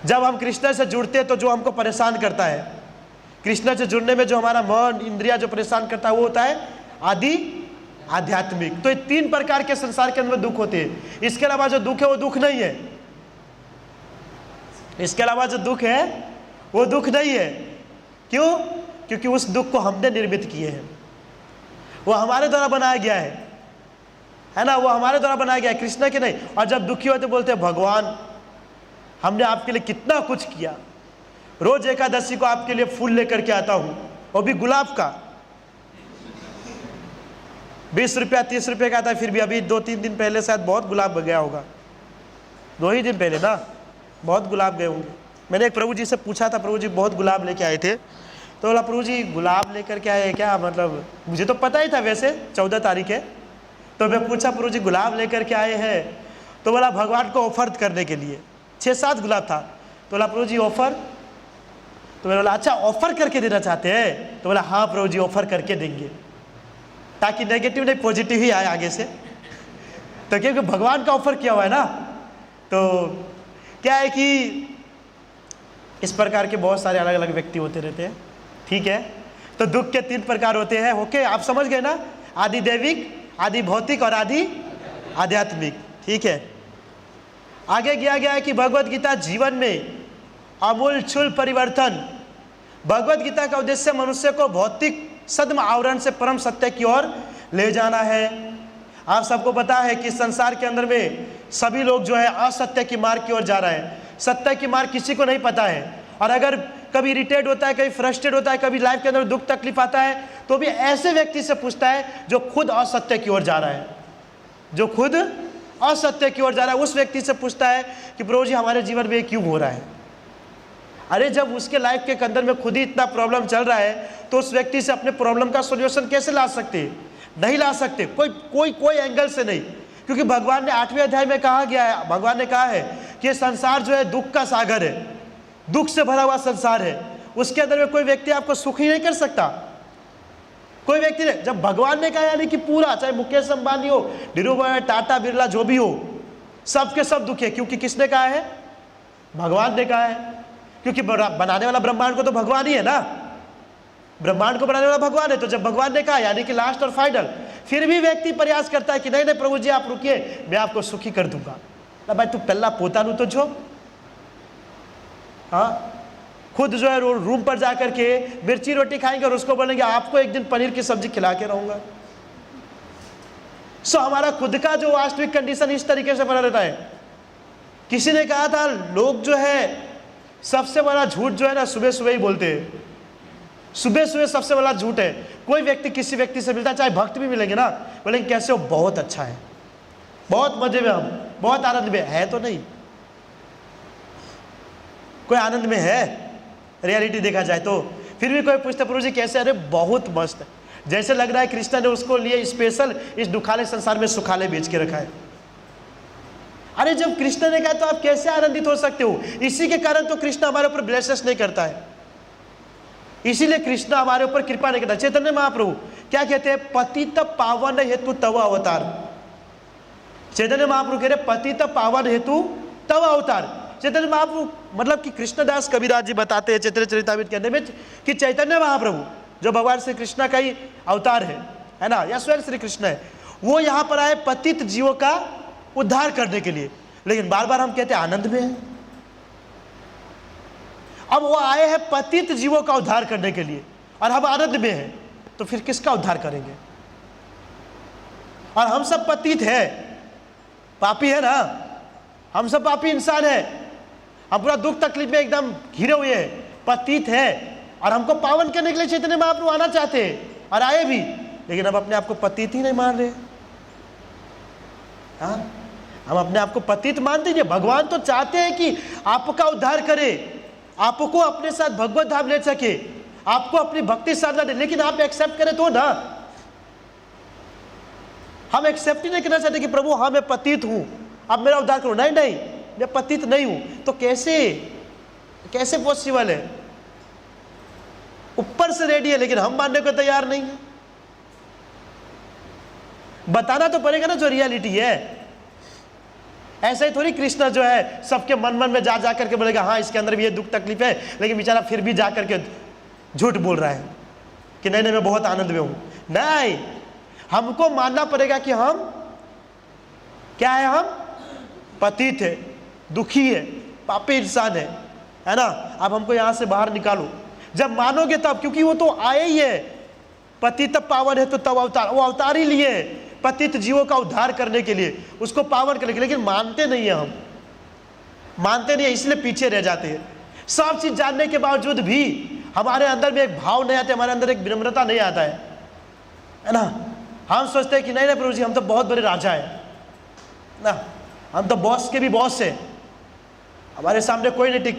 जब हम कृष्ण से जुड़ते हैं तो जो हमको परेशान करता है, कृष्ण से जुड़ने में जो हमारा मन इंद्रिया जो परेशान करता है वो होता है आदि आध्यात्मिक। तो ये 3 प्रकार के संसार के अंदर दुख होते हैं। इसके अलावा जो दुख है वो दुख नहीं है। इसके अलावा जो दुख है वो दुख नहीं है। क्यों? क्योंकि उस दुख को हमने निर्मित किए हैं, वो हमारे द्वारा बनाया गया है ना। वो हमारे द्वारा बनाया गया है, कृष्ण के नहीं। और जब दुखी होते बोलते हैं भगवान हमने आपके लिए कितना कुछ किया, रोज एकादशी को आपके लिए फूल लेकर के आता हूं, वो भी गुलाब का। 20 रुपया 30 रुपये का आता है, फिर भी अभी 2-3 दिन पहले शायद बहुत गुलाब गया होगा, 2 ही दिन पहले ना बहुत गुलाब गए होंगे। मैंने एक प्रभु जी से पूछा था, प्रभु जी बहुत गुलाब लेके आए थे, तो बोला प्रभु जी गुलाब लेकर के आए क्या? मतलब मुझे तो पता ही था वैसे 14 तारीख है, तो मैं पूछा प्रभु जी गुलाब लेकर के आए हैं? तो बोला भगवान को ऑफर करने के लिए। 6-7 गुलाब था। तो बोला प्रभु जी ऑफर? तो मैंने बोला अच्छा ऑफर करके देना चाहते हैं? तो बोला हाँ प्रभु जी ऑफर करके देंगे, ताकि नेगेटिव नहीं पॉजिटिव ही आए आगे से। तो क्योंकि भगवान का ऑफर किया हुआ है ना, तो क्या है कि इस प्रकार के बहुत सारे अलग अलग व्यक्ति होते रहते हैं। ठीक है, तो दुख के 3 प्रकार होते हैं। ओके, आप समझ गए ना? आदि दैविक, आदि भौतिक और आदि आध्यात्मिक। ठीक है, आगे किया गया है कि भगवत गीता जीवन में आमूलचूल परिवर्तन। भगवत गीता का उद्देश्य मनुष्य को भौतिक सद्म आवरण से परम सत्य की ओर ले जाना है। आप सबको पता है कि संसार के अंदर में सभी लोग जो है असत्य की मार्ग की ओर जा रहे हैं। सत्य की मार्ग किसी को नहीं पता है, और अगर कभी इरिटेट होता है, कभी फ्रस्ट्रेट होता है, कभी लाइफ के अंदर दुख तकलीफ आता है, तो भी ऐसे व्यक्ति से पूछता है जो खुद असत्य की ओर जा रहा है, जो खुद असत्य की ओर जा रहा है, उस व्यक्ति से पूछता है कि प्रभु जी हमारे जीवन में क्यों हो रहा है। अरे जब उसके लाइफ के अंदर में खुद ही इतना प्रॉब्लम चल रहा है, तो उस व्यक्ति से अपने प्रॉब्लम का सॉल्यूशन कैसे ला सकते हैं? नहीं ला सकते, कोई एंगल से नहीं। क्योंकि भगवान ने 8वें अध्याय में कहा गया है, भगवान ने कहा है कि ये संसार जो है दुख का सागर है। दुख से भरा हुआ संसार है, उसके अंदर में कोई व्यक्ति आपको सुखी नहीं कर सकता। कोई व्यक्ति नहीं। जब भगवान ने कहा यानी कि पूरा, चाहे मुकेश अंबानी हो, धीरूभाई, टाटा, बिरला, जो भी हो, सबके सब दुखी है। क्योंकि किसने कहा है? भगवान ने कहा है। क्योंकि बनाने वाला ब्रह्मांड को तो भगवान ही है ना, ब्रह्मांड को बनाने वाला भगवान है। तो जब भगवान ने कहा यानी कि लास्ट और फाइनल, फिर भी व्यक्ति प्रयास करता है कि नहीं नहीं प्रभु जी आप रुकिए, मैं आपको सुखी कर दूंगा। ना भाई तू पहला पोतानू तो जो, हाँ, खुद जो है रूम पर जाकर के मिर्ची रोटी खाएंगे और उसको बोलेंगे आपको एक दिन पनीर की सब्जी खिला के रहूंगा। सो हमारा खुद का जो वास्तविक कंडीशन इस तरीके से बना रहता है। किसी ने कहा था लोग जो है सबसे बड़ा झूठ जो है ना सुबह सुबह ही बोलते हैं। सुबह सुबह सबसे बड़ा झूठ है। कोई व्यक्ति किसी व्यक्ति से मिलता है, चाहे भक्त भी मिलेंगे ना, बोलेंगे कैसे हो, बहुत अच्छा है, बहुत मजे में, हम बहुत आनंद में है। तो नहीं, कोई आनंद में है रियलिटी देखा जाए तो। फिर भी कोई पूछता प्रभु जी कैसे, अरे बहुत मस्त है, जैसे लग रहा है कृष्ण ने उसको लिए स्पेशल इस दुखाले संसार में सुखाले बेच के रखा है। अरे जब कृष्ण ने कहा तो आप कैसे आनंदित हो सकते हो? इसी के कारण तो कृष्ण हमारे ऊपर ब्लेसेस नहीं करता है, इसीलिए कृष्ण हमारे ऊपर कृपा नहीं करता। चैतन्य महाप्रभु क्या कहते हैं? पतित पावन हेतु तव अवतार। चैतन्य महाप्रभु कह रहे पतित पावन हेतु तव अवतार। चैतन्य महाप्रभु मतलब कि कृष्णदास कबीरदास जी बताते हैं चैतन्य चरितामृत के अंदर में कि चैतन्य महाप्रभु जो भगवान श्री कृष्ण का ही अवतार है ना, या स्वयं श्री कृष्ण है, वो यहाँ पर आए पतित जीवों का उद्धार करने के लिए। लेकिन बार बार हम कहते हैं आनंद में है। अब वो आए हैं पतित जीवों का उद्धार करने के लिए और हम आनंद में हैं, तो फिर किसका उद्धार करेंगे? और हम सब पतित है, पापी है ना, हम सब पापी इंसान है, हम पूरा दुख तकलीफ में एकदम घिरे हुए हैं, पतित है। और हमको पावन करने के लिए चैतन्य महाप्रभु आना चाहते हैं और आए भी, लेकिन हम अपने आप को पतित ही नहीं मान रहे। हाँ, हम अपने आप को पतित मानते हैं। भगवान तो चाहते हैं कि आपका उद्धार करे, आपको अपने साथ भगवत धाम ले सके, आपको अपनी भक्ति साधना दे, लेकिन आप एक्सेप्ट करें तो ना। हम एक्सेप्ट ही नहीं करना चाहते कि प्रभु हाँ मैं पतित हूं, अब मेरा उद्धार करो। नहीं नहीं, मैं पतित नहीं हूं। तो कैसे पॉसिबल है? ऊपर से रेडी है लेकिन हम मानने को तैयार नहीं है। बताना तो पड़ेगा ना जो रियलिटी है। ऐसा ही थोड़ी कृष्ण जो है सबके मन में जा करके बोलेगा हाँ इसके अंदर भी ये दुख तकलीफ है, लेकिन बेचारा फिर भी जा करके झूठ बोल रहा है कि नहीं नहीं मैं बहुत आनंद में हूं। नहीं, हमको मानना पड़ेगा कि हम क्या है, हम पतित है, दुखी है, पापी इंसान है ना। अब हमको यहां से बाहर निकालो। जब मानोगे तब, क्योंकि वो तो आए ही है, पतित पावन है तो तब अवतार, वो अवतार ही लिए पतित जीवों का उद्धार करने के लिए, उसको पावन करने के लिए। लेकिन मानते नहीं है, हम मानते नहीं है, इसलिए पीछे रह जाते हैं। सब चीज जानने के बावजूद भी हमारे अंदर में एक भाव नहीं आता, हमारे अंदर एक विनम्रता नहीं आता है ना। हम सोचते हैं कि नहीं नहीं प्रभु जी हम तो बहुत बड़े राजा है ना, हम तो बॉस के भी बॉस है, हमारे सामने कोई नहीं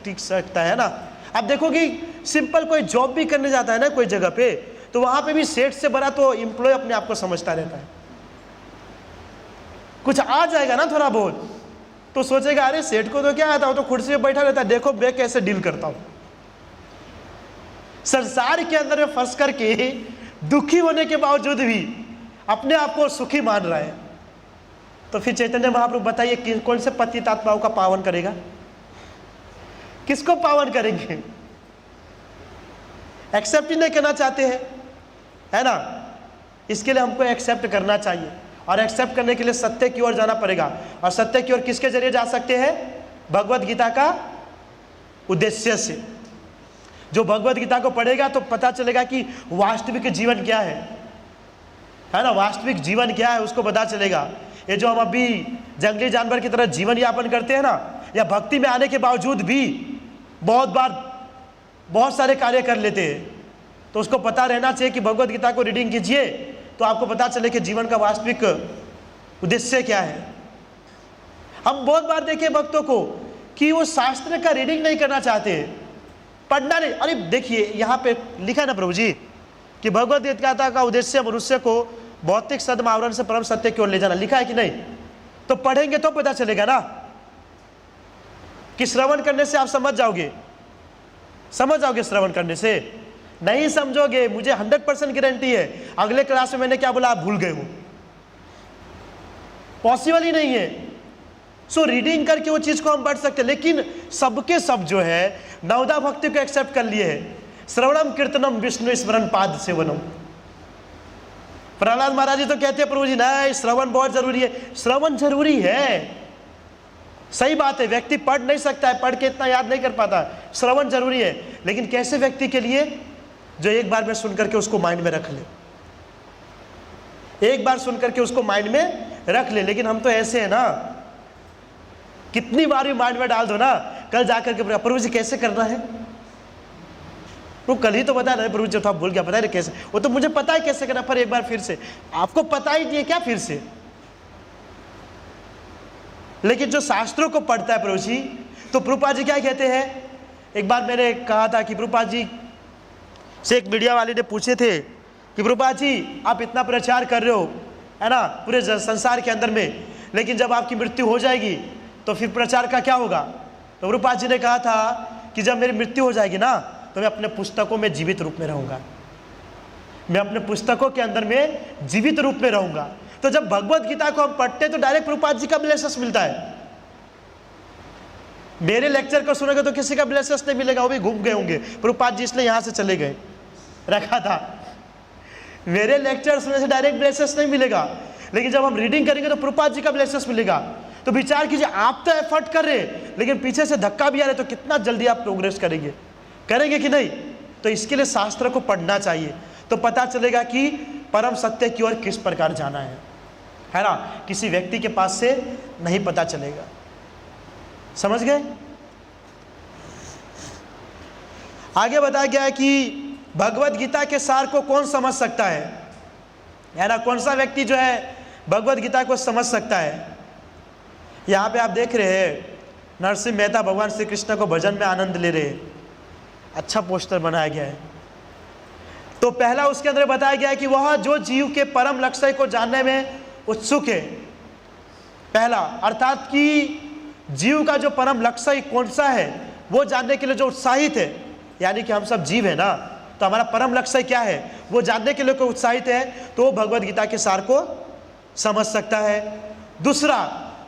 टिक सकता है ना। अब देखो कि सिंपल कोई जॉब भी करने जाता है ना कोई जगह पे, तो वहां पे भी सेठ से बड़ा तो एम्प्लॉय अपने आप को समझता रहता है। कुछ आ जाएगा ना थोड़ा बहुत तो सोचेगा अरे सेठ को तो क्या आता, वो तो कुर्सी पे बैठा रहता है, देखो मैं कैसे डील करता हूं। संसार के अंदर में फंस करके दुखी होने के बावजूद भी अपने आप को सुखी मान रहा है। तो फिर चैतन्य महाप्रभु बताइए कि कौन से पतित आत्माओं का पावन करेगा? किसको पावन करेंगे? एक्सेप्ट ही नहीं करना चाहते हैं, है ना। इसके लिए हमको एक्सेप्ट करना चाहिए, और एक्सेप्ट करने के लिए सत्य की ओर जाना पड़ेगा। और सत्य की ओर किसके जरिए जा सकते हैं? भगवत गीता का उद्देश्य से। जो भगवत गीता को पढ़ेगा तो पता चलेगा कि वास्तविक जीवन क्या है ना, वास्तविक जीवन क्या है उसको पता चलेगा। ये जो हम अभी जंगली जानवर की तरह जीवन यापन करते हैं ना, या भक्ति में आने के बावजूद भी बहुत बार बहुत सारे कार्य कर लेते हैं, तो उसको पता रहना चाहिए कि भगवत गीता को रीडिंग कीजिए तो आपको पता चले कि जीवन का वास्तविक उद्देश्य क्या है। हम बहुत बार देखे भक्तों को कि वो शास्त्र का रीडिंग नहीं करना चाहते, पढ़ना नहीं। अरे देखिए यहाँ पे लिखा ना प्रभु जी कि भगवत गीता का उद्देश्य मनुष्य को भौतिक सद्म आवरण से परम सत्य की ओर ले जाना, लिखा है कि नहीं? तो पढ़ेंगे तो पता चलेगा ना, कि श्रवण करने से आप समझ जाओगे समझ जाओगे श्रवण करने से। नहीं समझोगे, मुझे 100% गारंटी है अगले क्लास में मैंने क्या बोला आप भूल गए हो, पॉसिबल ही नहीं है। सो रीडिंग करके वो चीज को हम पढ़ सकते हैं, लेकिन सबके सब जो है नवदा भक्ति को एक्सेप्ट कर लिए है। श्रवणम कीर्तनम विष्णु स्मरण पाद सेवनम। प्रहलाद महाराज जी तो कहते हैं प्रभु जी नहीं श्रवण बहुत जरूरी है। श्रवण जरूरी है, सही बात है, व्यक्ति पढ़ नहीं सकता है, पढ़ के इतना याद नहीं कर पाता, श्रवण जरूरी है। लेकिन कैसे व्यक्ति के लिए जो एक बार में सुन करके उसको माइंड में रख ले, एक बार सुन करके उसको माइंड में रख ले। लेकिन हम तो ऐसे हैं ना, कितनी बार भी माइंड में डाल दो ना, कल जाकर के प्रभु जी कैसे करना है, वो कल ही तो बता रहे प्रभु जी तो आप भूल गया, पता है कैसे, वो तो मुझे पता है कैसे करना, पर एक बार फिर से, आपको पता ही नहीं है क्या फिर से। लेकिन जो शास्त्रों को पढ़ता है प्रभु जी, तो प्रभुपाद जी क्या कहते हैं, एक बार मैंने कहा था कि प्रभुपाद जी से एक मीडिया वाले ने पूछे थे कि प्रभुपाद जी आप इतना प्रचार कर रहे हो है ना पूरे संसार के अंदर में, लेकिन जब आपकी मृत्यु हो जाएगी तो फिर प्रचार का क्या होगा। तो प्रभुपाद जी ने कहा था कि जब मेरी मृत्यु हो जाएगी ना तो मैं अपने पुस्तकों में जीवित रूप में रहूंगा, मैं अपने पुस्तकों के अंदर में जीवित रूप में रहूंगा। तो जब भगवत गीता को हम पढ़ते हैं तो डायरेक्ट प्रभुपाद जी का ब्लेसेस मिलता है। मेरे लेक्चर को सुनोगे तो किसी का ब्लेसेस नहीं मिलेगा, वो भी घूम गए होंगे, प्रभुपाद जी इसलिए यहां से चले गए, रखा था। मेरे लेक्चर सुनने से डायरेक्ट ब्लेसेस नहीं मिलेगा, लेकिन जब हम रीडिंग करेंगे तो प्रभुपाद जी का ब्लेसेस मिलेगा। तो विचार कीजिए, आप तो एफर्ट कर रहे हैं लेकिन पीछे से धक्का भी आ रहे, तो कितना जल्दी आप प्रोग्रेस करेंगे, करेंगे कि नहीं। तो इसके लिए शास्त्र को पढ़ना चाहिए, तो पता चलेगा कि परम सत्य की ओर किस प्रकार जाना है ना। किसी व्यक्ति के पास से नहीं पता चलेगा, समझ गए। आगे बताया गया है कि भगवत गीता के सार को कौन समझ सकता है ना, कौन सा व्यक्ति जो है भगवत गीता को समझ सकता है। यहाँ पे आप देख रहे हैं नरसिंह मेहता भगवान श्री कृष्ण को भजन में आनंद ले रहे हैं, अच्छा पोस्टर बनाया गया है। तो पहला उसके अंदर बताया गया है कि वह जो जीव के परम लक्ष्य को जानने में उत्सुक है, पहला अर्थात कि जीव का जो परम लक्ष्य कौन सा है वो जानने के लिए जो उत्साहित है, यानी कि हम सब जीव है ना, तो हमारा परम लक्ष्य क्या है वो जानने के लिए कोई उत्साहित है तो वो भगवत गीता के सार को समझ सकता है। दूसरा,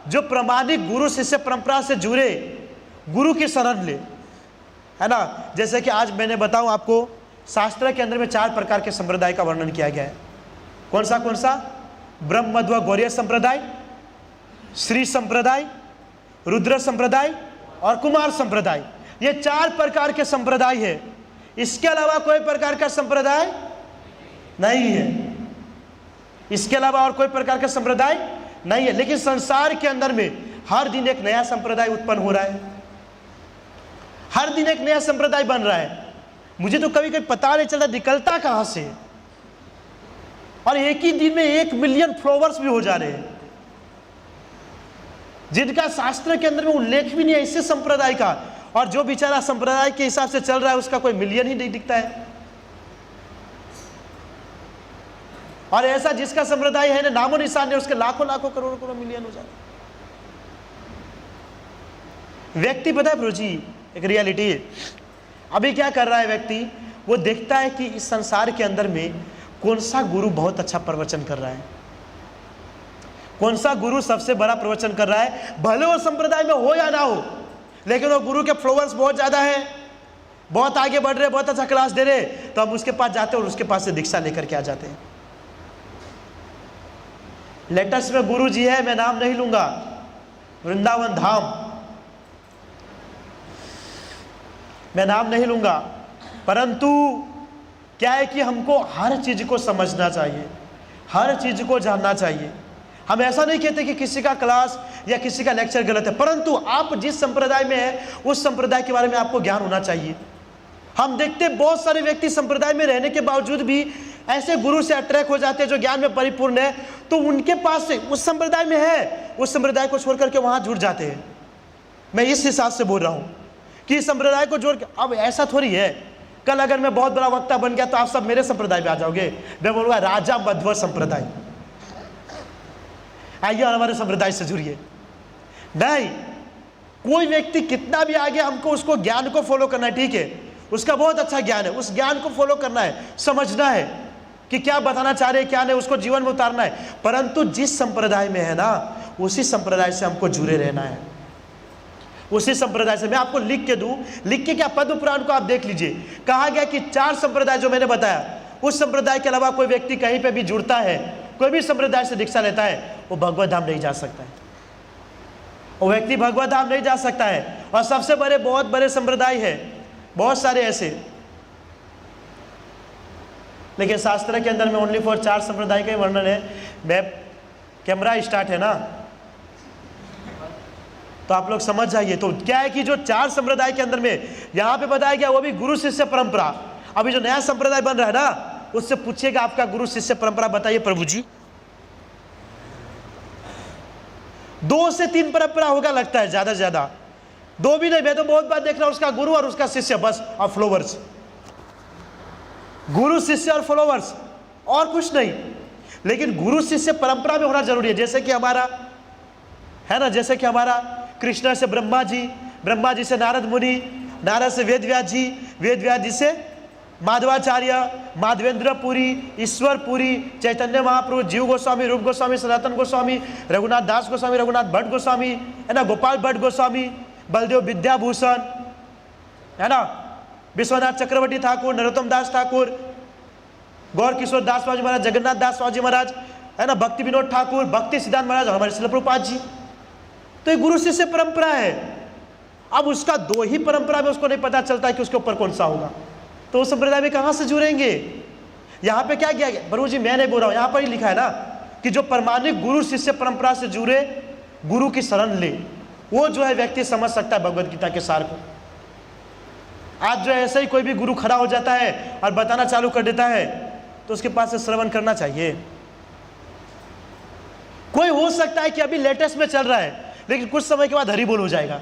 जो प्रामाणिक गुरु शिष्य परंपरा से जुड़े, गुरु की शरण ले, है ना। जैसे कि आज मैंने बताऊं आपको, शास्त्र के अंदर में 4 प्रकार के संप्रदाय का वर्णन किया गया है। कौन सा, ब्रह्म मध्व गौरीय संप्रदाय, श्री संप्रदाय, रुद्र संप्रदाय और कुमार संप्रदाय, ये 4 प्रकार के संप्रदाय है। इसके अलावा कोई प्रकार का संप्रदाय नहीं है, इसके अलावा और कोई प्रकार का संप्रदाय नहीं है। लेकिन संसार के अंदर में हर दिन एक नया संप्रदाय उत्पन्न हो रहा है, हर दिन एक नया संप्रदाय बन रहा है। मुझे तो कभी कभी पता नहीं चलता निकलता कहां से, और एक ही दिन में 1 मिलियन फॉलोअर्स भी हो जा रहे हैं, जिनका शास्त्र के अंदर में उल्लेख भी नहीं है इसी संप्रदाय का, और जो बेचारा संप्रदाय के हिसाब से चल रहा है उसका कोई मिलियन ही नहीं दिखता है। और ऐसा जिसका संप्रदाय है ना नामो निशान है, उसके लाखों लाखों करोड़ों करोड़ मिलियन हो जाते। व्यक्ति पता है प्रभु जी एक रियलिटी है, अभी क्या कर रहा है व्यक्ति, वो देखता है कि इस संसार के अंदर में कौन सा गुरु बहुत अच्छा प्रवचन कर रहा है, कौन सा गुरु सबसे बड़ा प्रवचन कर रहा है, भले वो संप्रदाय में हो या ना हो, लेकिन वो गुरु के फॉलोअर्स बहुत ज्यादा है, बहुत आगे बढ़ रहे, बहुत अच्छा क्लास दे रहे, तो हम उसके पास जाते हैं और उसके पास से दीक्षा लेकर के आ जाते हैं। लेटेस्ट में गुरु जी है, मैं नाम नहीं लूंगा, वृंदावन धाम, मैं नाम नहीं लूंगा, परंतु क्या है कि हमको हर चीज को समझना चाहिए, हर चीज को जानना चाहिए। हम ऐसा नहीं कहते कि किसी का क्लास या किसी का लेक्चर गलत है, परंतु आप जिस संप्रदाय में है उस संप्रदाय के बारे में आपको ज्ञान होना चाहिए। हम देखते बहुत सारे व्यक्ति संप्रदाय में रहने के बावजूद भी ऐसे गुरु से अट्रैक्ट हो जाते हैं जो ज्ञान में परिपूर्ण है, तो उनके पास से उस संप्रदाय में है, उस संप्रदाय को छोड़ करके वहां जुड़ जाते हैं। मैं इस हिसाब से बोल रहा हूं कि संप्रदाय को जोड़ के, अब ऐसा थोड़ी है कल अगर मैं बहुत बड़ा वक्ता बन गया तो आप सब मेरे संप्रदाय में आ जाओगे, मैं बोलूंगा राजा मध्व संप्रदाय, आइए हमारे संप्रदाय से जुड़िए। नहीं, कोई व्यक्ति कितना भी आगे, हमको उसको ज्ञान को फॉलो करना है, ठीक है, उसका बहुत अच्छा ज्ञान है, उस ज्ञान को फॉलो करना है, समझना है कि क्या बताना चाह रहे हैं क्या नहीं, उसको जीवन में उतारना है। परंतु जिस संप्रदाय में है ना, उसी संप्रदाय से हमको जुड़े रहना है, उसी संप्रदाय से। मैं आपको लिख के दूं, लिख के क्या, पद्म पुराण को आप देख लीजिए, कहा गया कि 4 संप्रदाय जो मैंने बताया, उस संप्रदाय के अलावा कोई व्यक्ति कहीं पे भी जुड़ता है, कोई भी संप्रदाय से दीक्षा लेता है, वो भगवत धाम नहीं जा सकता है, वो व्यक्ति भगवत धाम नहीं जा सकता है। और सबसे बड़े, बहुत बड़े संप्रदाय है, बहुत सारे ऐसे, लेकिन शास्त्र के अंदर में ओनली फॉर 4 संप्रदाय का ही वर्णन है। मैं कैमरा स्टार्ट है ना, तो आप लोग समझ जाइए। तो क्या है कि जो 4 संप्रदाय के अंदर में यहाँ पे बताया गया, वो भी गुरु शिष्य परंपरा। अभी जो नया संप्रदाय बन रहा है ना, उससे पूछिएगा आपका गुरु शिष्य परंपरा बताइए प्रभु जी। 2 से 3 परंपरा होगा लगता है, ज्यादा से ज्यादा 2 भी नहीं। मैं तो बहुत बार देख रहा हूं, उसका गुरु और उसका शिष्य बस, और फॉलोवर्स, गुरु शिष्य और फॉलोवर्स, और कुछ नहीं। लेकिन गुरु शिष्य परंपरा में होना जरूरी है। जैसे कि हमारा है ना, जैसे कि हमारा कृष्ण से ब्रह्मा जी, ब्रह्मा जी से नारद मुनि, नारद से वेदव्यास जी, वेदव्यास जी से माधवाचार्य, माधवेंद्र पुरी, ईश्वर पुरी, चैतन्य महाप्रभु, जीव गोस्वामी, रूप गोस्वामी, सनातन गोस्वामी, रघुनाथ दास गोस्वामी, रघुनाथ भट्ट गोस्वामी, है ना, गोपाल भट्ट गोस्वामी, बलदेव विद्याभूषण, है ना, विश्वनाथ चक्रवर्ती ठाकुर, नरोत्तम दास ठाकुर, गौर किशोर दास बाबू महाराज, जगन्नाथ दास बाबू महाराज, है ना, भक्ति विनोद ठाकुर, भक्ति सिद्धांत महाराज, हमारे श्रील प्रभुपाद जी। तो ये गुरु शिष्य परंपरा है। अब उसका 2 ही परंपरा में उसको नहीं पता चलता है कि उसके ऊपर कौन सा होगा, तो उस संप्रदाय में कहां से जुड़ेंगे। यहाँ पे क्या किया गया प्रभु जी, मैं नहीं बोल रहा हूं, यहाँ पर ही लिखा है ना कि जो परमाणिक गुरु शिष्य परंपरा से जुड़े, गुरु की शरण ले, वो जो है व्यक्ति समझ सकता है भगवत गीता के सार को। आज जो ऐसे ही कोई भी गुरु खड़ा हो जाता है और बताना चालू कर देता है, तो उसके पास से श्रवण करना चाहिए। कोई हो सकता है कि अभी लेटेस्ट में चल रहा है, लेकिन कुछ समय के बाद हरि बोल हो जाएगा।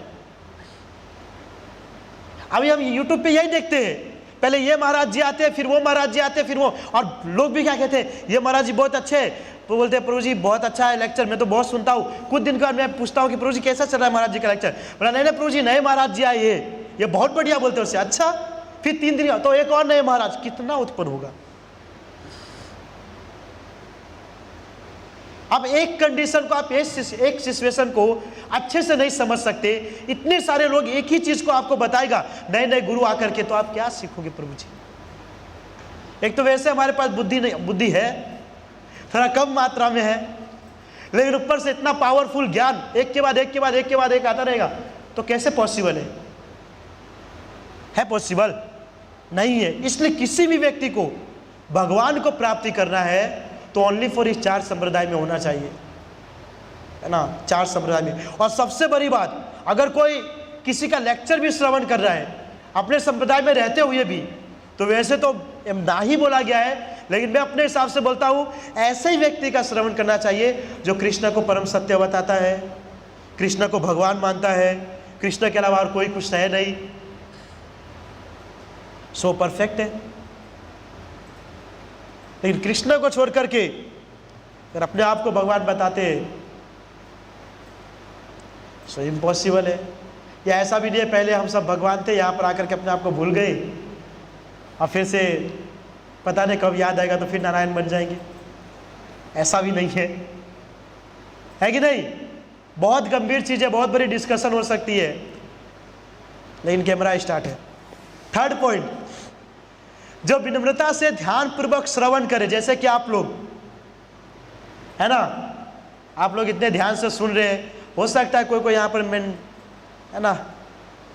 अभी हम यूट्यूब पे यही देखते हैं, पहले ये महाराज जी आते हैं, फिर वो महाराज जी आते हैं, फिर वो, और लोग भी क्या कहते हैं, ये महाराज जी बहुत अच्छे हैं, तो बोलते हैं प्रभु जी बहुत अच्छा है लेक्चर, मैं तो बहुत सुनता हूँ। कुछ दिन के बाद मैं पूछता हूँ कि प्रभु जी कैसा चल रहा है महाराज जी का लेक्चर, बोला नहीं नहीं प्रभु जी नए महाराज जी आए, ये बहुत बढ़िया बोलते हैं उससे। अच्छा, फिर 3 दिन तो एक और नए महाराज, कितना उत्पन्न होगा। अब एक कंडीशन को आप, एक सिचुएशन को अच्छे से नहीं समझ सकते, इतने सारे लोग एक ही चीज को आपको बताएगा, नए नए गुरु आकर के, तो आप क्या सीखोगे प्रभु जी। एक तो वैसे हमारे पास बुद्धि है, थोड़ा कम मात्रा में है, लेकिन ऊपर से इतना पावरफुल ज्ञान एक के बाद एक के बाद एक के बाद एक आता रहेगा, तो कैसे पॉसिबल है पॉसिबल नहीं है। इसलिए किसी भी व्यक्ति को भगवान को प्राप्ति करना है तो ओनली फॉर इस 4 संप्रदाय में होना चाहिए, है ना, 4 संप्रदाय में। और सबसे बड़ी बात, अगर कोई किसी का लेक्चर भी श्रवण कर रहा है अपने संप्रदाय में रहते हुए भी, तो वैसे तो ना ही बोला गया है, लेकिन मैं अपने हिसाब से बोलता हूँ ऐसे ही व्यक्ति का श्रवण करना चाहिए जो कृष्ण को परम सत्य बताता है, कृष्ण को भगवान मानता है, कृष्ण के अलावा और कोई कुछ है नहीं, सो परफेक्ट है। लेकिन कृष्ण को छोड़ करके अगर अपने आप को भगवान बताते हैं, सो इम्पॉसिबल है। या ऐसा भी नहीं है पहले हम सब भगवान थे, यहाँ पर आकर के अपने आप को भूल गए और फिर से पता नहीं कब याद आएगा तो फिर नारायण बन जाएंगे, ऐसा भी नहीं है कि नहीं। बहुत गंभीर चीज़ है, बहुत बड़ी डिस्कशन हो सकती है, लेकिन कैमरा स्टार्ट है। 3rd पॉइंट, जो विनम्रता से ध्यान पूर्वक श्रवण करे, जैसे कि आप लोग, है ना, आप लोग इतने ध्यान से सुन रहे हैं। हो सकता है कोई यहाँ पर है ना,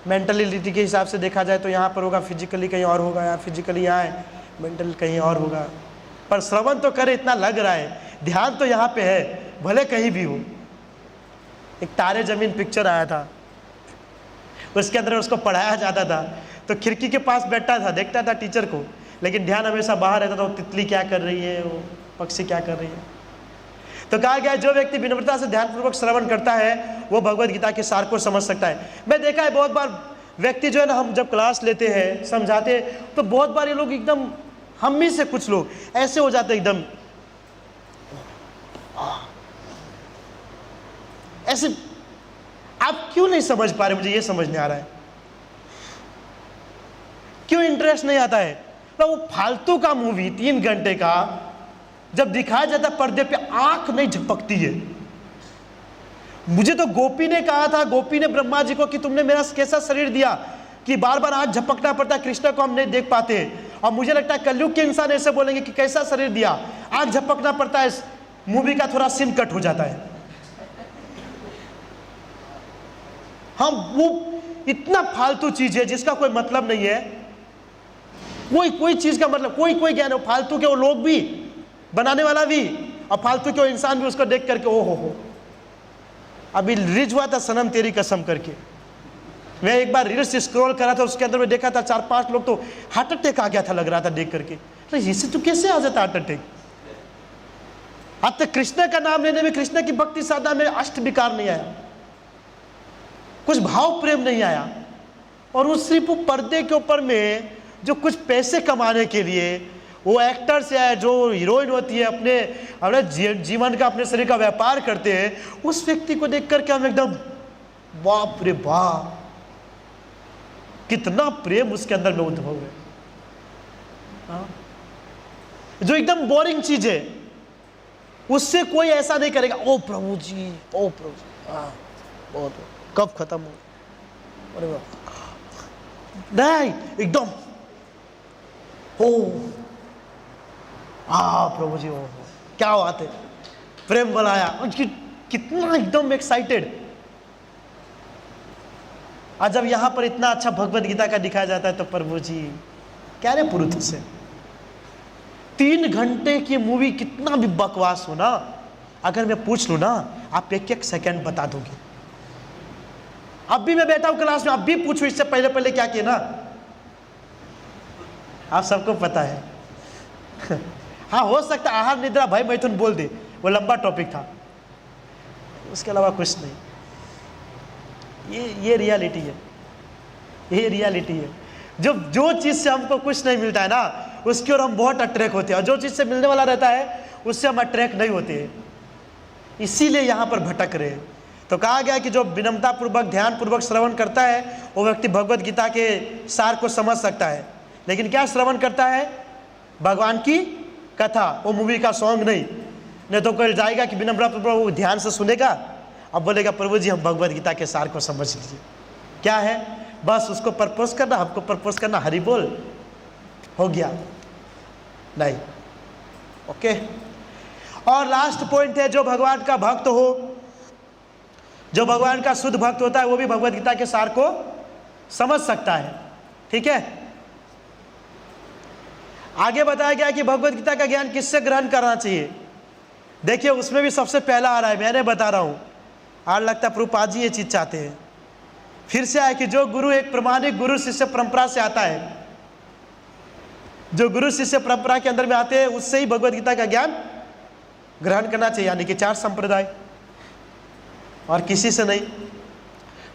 मेंटलिटी के हिसाब से देखा जाए तो यहाँ पर होगा, फिजिकली कहीं और होगा, या फिजिकली यहाँ है, मेंटल कहीं और होगा, पर श्रवण तो करे, इतना लग रहा है, ध्यान तो यहाँ पे है, भले कहीं भी हो। एक तारे जमीन पिक्चर आया था, उसके अंदर उसको पढ़ाया जाता था, तो खिड़की के पास बैठा था, देखता था टीचर को, लेकिन ध्यान हमेशा बाहर रहता था, वो तितली क्या कर रही है, वो पक्षी क्या कर रही है। तो कहा गया जो व्यक्ति विनम्रता से ध्यानपूर्वक श्रवण करता है वो भगवत गीता के सार को समझ सकता है। मैं देखा है बहुत बार व्यक्ति जो है ना, हम जब क्लास लेते हैं, समझाते हैं, तो बहुत बार ये लोग एकदम, हम में से कुछ लोग ऐसे हो जाते एकदम ऐसे। आप क्यों नहीं समझ पा रहे, मुझे ये समझ नहीं आ रहा है। क्यों इंटरेस्ट नहीं आता है? तो वो फालतू का मूवी 3 घंटे का जब दिखाया जाता पर्दे पे, आंख नहीं झपकती है। मुझे तो गोपी ने कहा था, गोपी ने ब्रह्मा जी को, कि तुमने मेरा कैसा शरीर दिया कि बार बार आंख झपकना पड़ता है, कृष्ण को हम नहीं देख पाते। और मुझे लगता है कलयुग के इंसान ऐसे बोलेंगे कि कैसा शरीर दिया, आंख झपकना पड़ता है, मूवी का थोड़ा सीन कट हो जाता है। हम वो इतना फालतू चीज है जिसका कोई मतलब नहीं है, कोई चीज का मतलब, कोई ज्ञान हो, फालतू के वो लोग भी, बनाने वाला भी, और फालतू के वो इंसान भी उसको देख करके ओ हो। अभी रिलीज हुआ था सनम तेरी कसम करके, मैं एक बार रील्स स्क्रॉल करा था, उसके अंदर में देखा था 4-5 लोग तो हार्ट अटैक आ गया था, लग रहा था देख करके। तो इससे तो कैसे आ जाता हार्ट अटैक? अब तक कृष्ण का नाम लेने में, कृष्ण की भक्ति साधना में अष्ट विकार नहीं आया, कुछ भाव प्रेम नहीं आया। और वो सिर्फ पर्दे के ऊपर में जो कुछ पैसे कमाने के लिए वो एक्टर्स या जो हीरोइन होती है अपने जीवन का, अपने शरीर का व्यापार करते हैं, उस व्यक्ति को देख करके हम एकदम बाप रे बाप, कितना प्रेम उसके अंदर में उद्भव है। हाँ? जो एकदम बोरिंग चीज है उससे कोई ऐसा नहीं करेगा, ओ प्रभु जी, ओ प्रभु जी, हाँ बहुत कब खत्म हो, अरे नहीं, एकदम ओ हाँ प्रभु जी, ओ क्या बात है, प्रेम बनाया, कितना एकदम एक्साइटेड। आज जब यहाँ पर इतना अच्छा भगवत गीता का दिखाया जाता है तो प्रभु जी क्या रे पुरुष से 3 घंटे की मूवी कितना भी बकवास हो ना, अगर मैं पूछ लूँ ना, आप 1-1 सेकंड बता दोगे। अब भी मैं बैठा हूँ क्लास में, अब भी पूछूं इससे पहले क्या किया ना, आप सबको पता है। हाँ हो सकता है आहार निद्रा भय मैथुन बोल दे, वो लंबा टॉपिक था, उसके अलावा कुछ नहीं। ये रियलिटी है, ये रियलिटी है। जो चीज़ से हमको कुछ नहीं मिलता है ना, उसकी ओर हम बहुत अट्रैक्ट होते हैं, और जो चीज़ से मिलने वाला रहता है उससे हम अट्रैक्ट नहीं होते हैं, इसीलिए यहाँ पर भटक रहे हैं। तो कहा गया कि जो विनम्रता पूर्वक ध्यान पूर्वक श्रवण करता है वो व्यक्ति भगवत गीता के सार को समझ सकता है। लेकिन क्या श्रवण करता है? भगवान की कथा, वो मूवी का सॉन्ग नहीं तो कोई जाएगा कि विनम्रता पूर्वक वो ध्यान से सुनेगा, अब बोलेगा प्रभु जी हम भगवत गीता के सार को समझ लीजिए। क्या है? बस उसको प्रपोज करना, हमको प्रपोज करना, हरि बोल, हो गया नहीं। ओके। और लास्ट पॉइंट है, जो भगवान का भक्त हो, जो भगवान का शुद्ध भक्त होता है, वो भी भगवत गीता के सार को समझ सकता है। ठीक है। आगे बताया गया कि भगवत गीता का ज्ञान किससे ग्रहण करना चाहिए। देखिए उसमें भी सबसे पहला आ रहा है, मैंने बता रहा हूं, आज लगता है प्रभुपाद जी ये चीज चाहते हैं। फिर से आए कि जो गुरु एक प्रमाणिक गुरु शिष्य परंपरा से आता है, जो गुरु शिष्य परंपरा के अंदर में आते हैं, उससे ही भगवत गीता का ज्ञान ग्रहण करना चाहिए, यानी कि 4 संप्रदाय और किसी से नहीं।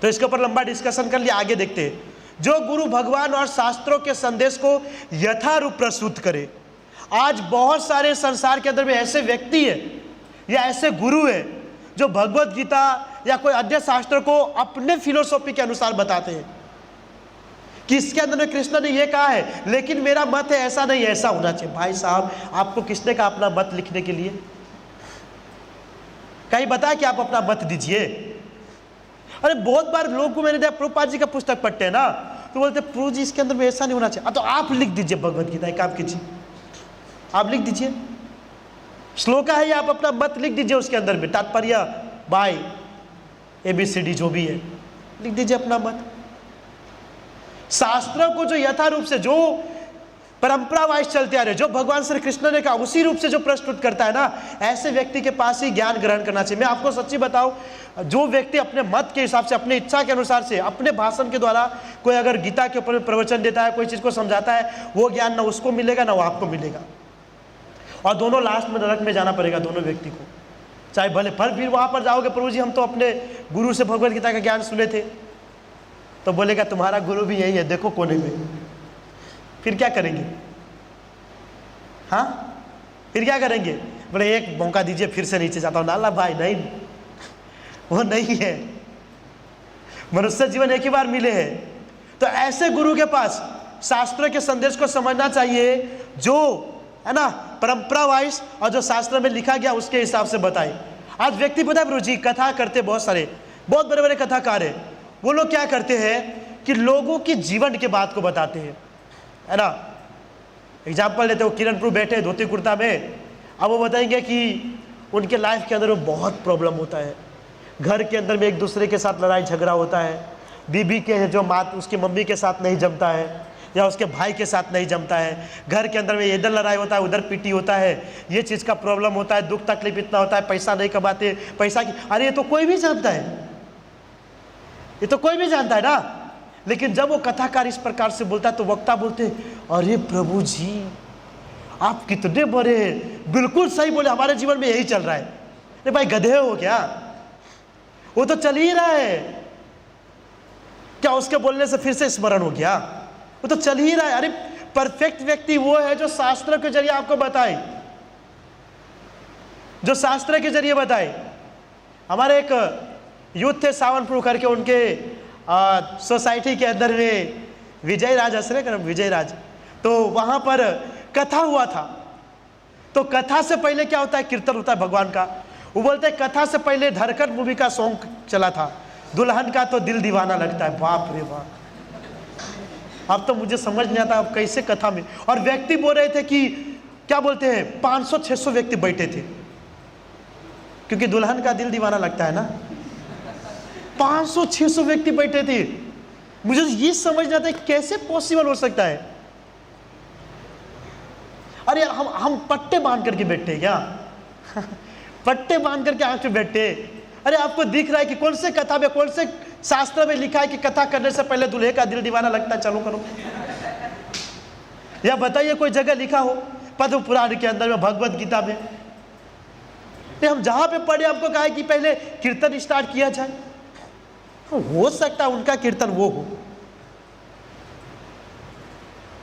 तो इसके ऊपर लंबा डिस्कशन कर लिया, आगे देखते हैं। जो गुरु भगवान और शास्त्रों के संदेश को यथारूप प्रस्तुत करे। आज बहुत सारे संसार के अंदर में ऐसे व्यक्ति है या ऐसे गुरु है जो भगवत गीता या कोई अन्य शास्त्र को अपने फिलोसॉफी के अनुसार बताते हैं कि इसके अंदर में कृष्ण ने ये कहा है, लेकिन मेरा मत है ऐसा नहीं, ऐसा होना चाहिए। भाई साहब, आपको किसने कहा अपना मत लिखने के लिए? कहीं बताया कि आप अपना मत दीजिए। अरे बहुत बार लोगों को मैंने देखा, प्रभुपाद जी का पुस्तक पढ़ते हैं ना, तो बोलते प्रभु जी इसके अंदर में ऐसा नहीं होना चाहिए। तो आप लिख दीजिए भगवत गीता, एक काम कीजिए, आप लिख दीजिए, श्लोक है, आप अपना मत लिख दीजिए उसके अंदर में, तात्पर्य बाय ABCD जो भी है, लिख दीजिए अपना मत। शास्त्रों को जो यथारूप से, जो परंपरा वाइज चलते आ रहे, जो भगवान श्री कृष्ण ने कहा उसी रूप से जो प्रस्तुत करता है ना, ऐसे व्यक्ति के पास ही ज्ञान ग्रहण करना चाहिए। मैं आपको सच्ची बताऊं, जो व्यक्ति अपने मत के हिसाब से, अपने इच्छा के अनुसार से, अपने भाषण के द्वारा कोई अगर गीता के ऊपर प्रवचन देता है, कोई चीज को समझाता है, वो ज्ञान ना उसको मिलेगा ना वो आपको मिलेगा, और दोनों लास्ट में नरक में जाना पड़ेगा दोनों व्यक्ति को। चाहे भले फिर वहां पर जाओगे, प्रभु जी हम तो अपने गुरु से भगवत गीता का ज्ञान सुने थे, तो बोलेगा तुम्हारा गुरु भी यही है, देखो कोने में। फिर क्या करेंगे? हाँ, फिर क्या करेंगे? बोले एक मौका दीजिए, फिर से नीचे जाता हूं। नाला भाई नहीं, वो नहीं है। मनुष्य जीवन एक ही बार मिले हैं, तो ऐसे गुरु के पास शास्त्र के संदेश को समझना चाहिए, जो है ना परंपरा वाइज और जो शास्त्र में लिखा गया उसके हिसाब से बताए। आज व्यक्ति पता है प्रभु जी, कथा करते बहुत सारे, बहुत बड़े बड़े कथाकार है, वो लोग क्या करते हैं कि लोगों की जीवन के बात को बताते हैं, है ना। एग्जाम्पल लेते हो, किरण प्रभु बैठे धोती कुर्ता में, अब वो बताएंगे कि उनके लाइफ के अंदर वो बहुत प्रॉब्लम होता है, घर के अंदर में एक दूसरे के साथ लड़ाई झगड़ा होता है, बीबी के जो माँ उसकी मम्मी के साथ नहीं जमता है या उसके भाई के साथ नहीं जमता है, घर के अंदर में इधर लड़ाई होता है उधर पीटी होता है, ये चीज़ का प्रॉब्लम होता है, दुख तकलीफ इतना होता है, पैसा नहीं कमाते, पैसा की, अरे ये तो कोई भी जानता है, ये तो कोई भी जानता है ना। लेकिन जब वो कथाकार इस प्रकार से बोलता है तो वक्ता बोलते हैं, अरे प्रभु जी आप कितने बड़े हैं, बिल्कुल सही बोले, हमारे जीवन में यही चल रहा है। अरे भाई गधे हो क्या, वो तो चल ही रहा है, क्या उसके बोलने से फिर से स्मरण हो गया, वो तो चल ही रहा है। अरे परफेक्ट व्यक्ति वो है जो शास्त्र के जरिए आपको बताए, जो शास्त्र के जरिए बताए। हमारे एक यूथ थे सावन प्रभु करके, उनके सोसाइटी के अंदर में विजय राज हंस रहे, विजय राज, तो वहां पर कथा हुआ था। तो कथा से पहले क्या होता है, कीर्तन होता है भगवान का। वो बोलते हैं कथा से पहले धड़कन मूवी का सॉन्ग चला था, दुल्हन का तो दिल दीवाना लगता है। बाप रे बाप, अब तो मुझे समझ नहीं आता अब कैसे कथा में। और व्यक्ति बोल रहे थे कि क्या बोलते हैं 500-600 व्यक्ति बैठे थे, क्योंकि दुल्हन का दिल दीवाना लगता है ना। 500-600 व्यक्ति बैठे थे। मुझे ये समझ नहीं आता कैसे पॉसिबल हो सकता है। अरे हम पट्टे बांध करके बैठे हैं क्या? पट्टे बांध करके आंख पे बैठे। अरे आपको दिख रहा है कि कौन से कथा में, कौन से शास्त्र में लिखा है कि कथा करने से पहले दूल्हे का दिल दीवाना लगता है, चलो करो। या बताइए कोई जगह लिखा हो पद्म पुराण के अंदर में, भगवत गीता में। हम जहां पे पढ़े आपको कहा है कि पहले कीर्तन स्टार्ट किया जाए। हो सकता है उनका कीर्तन वो हो,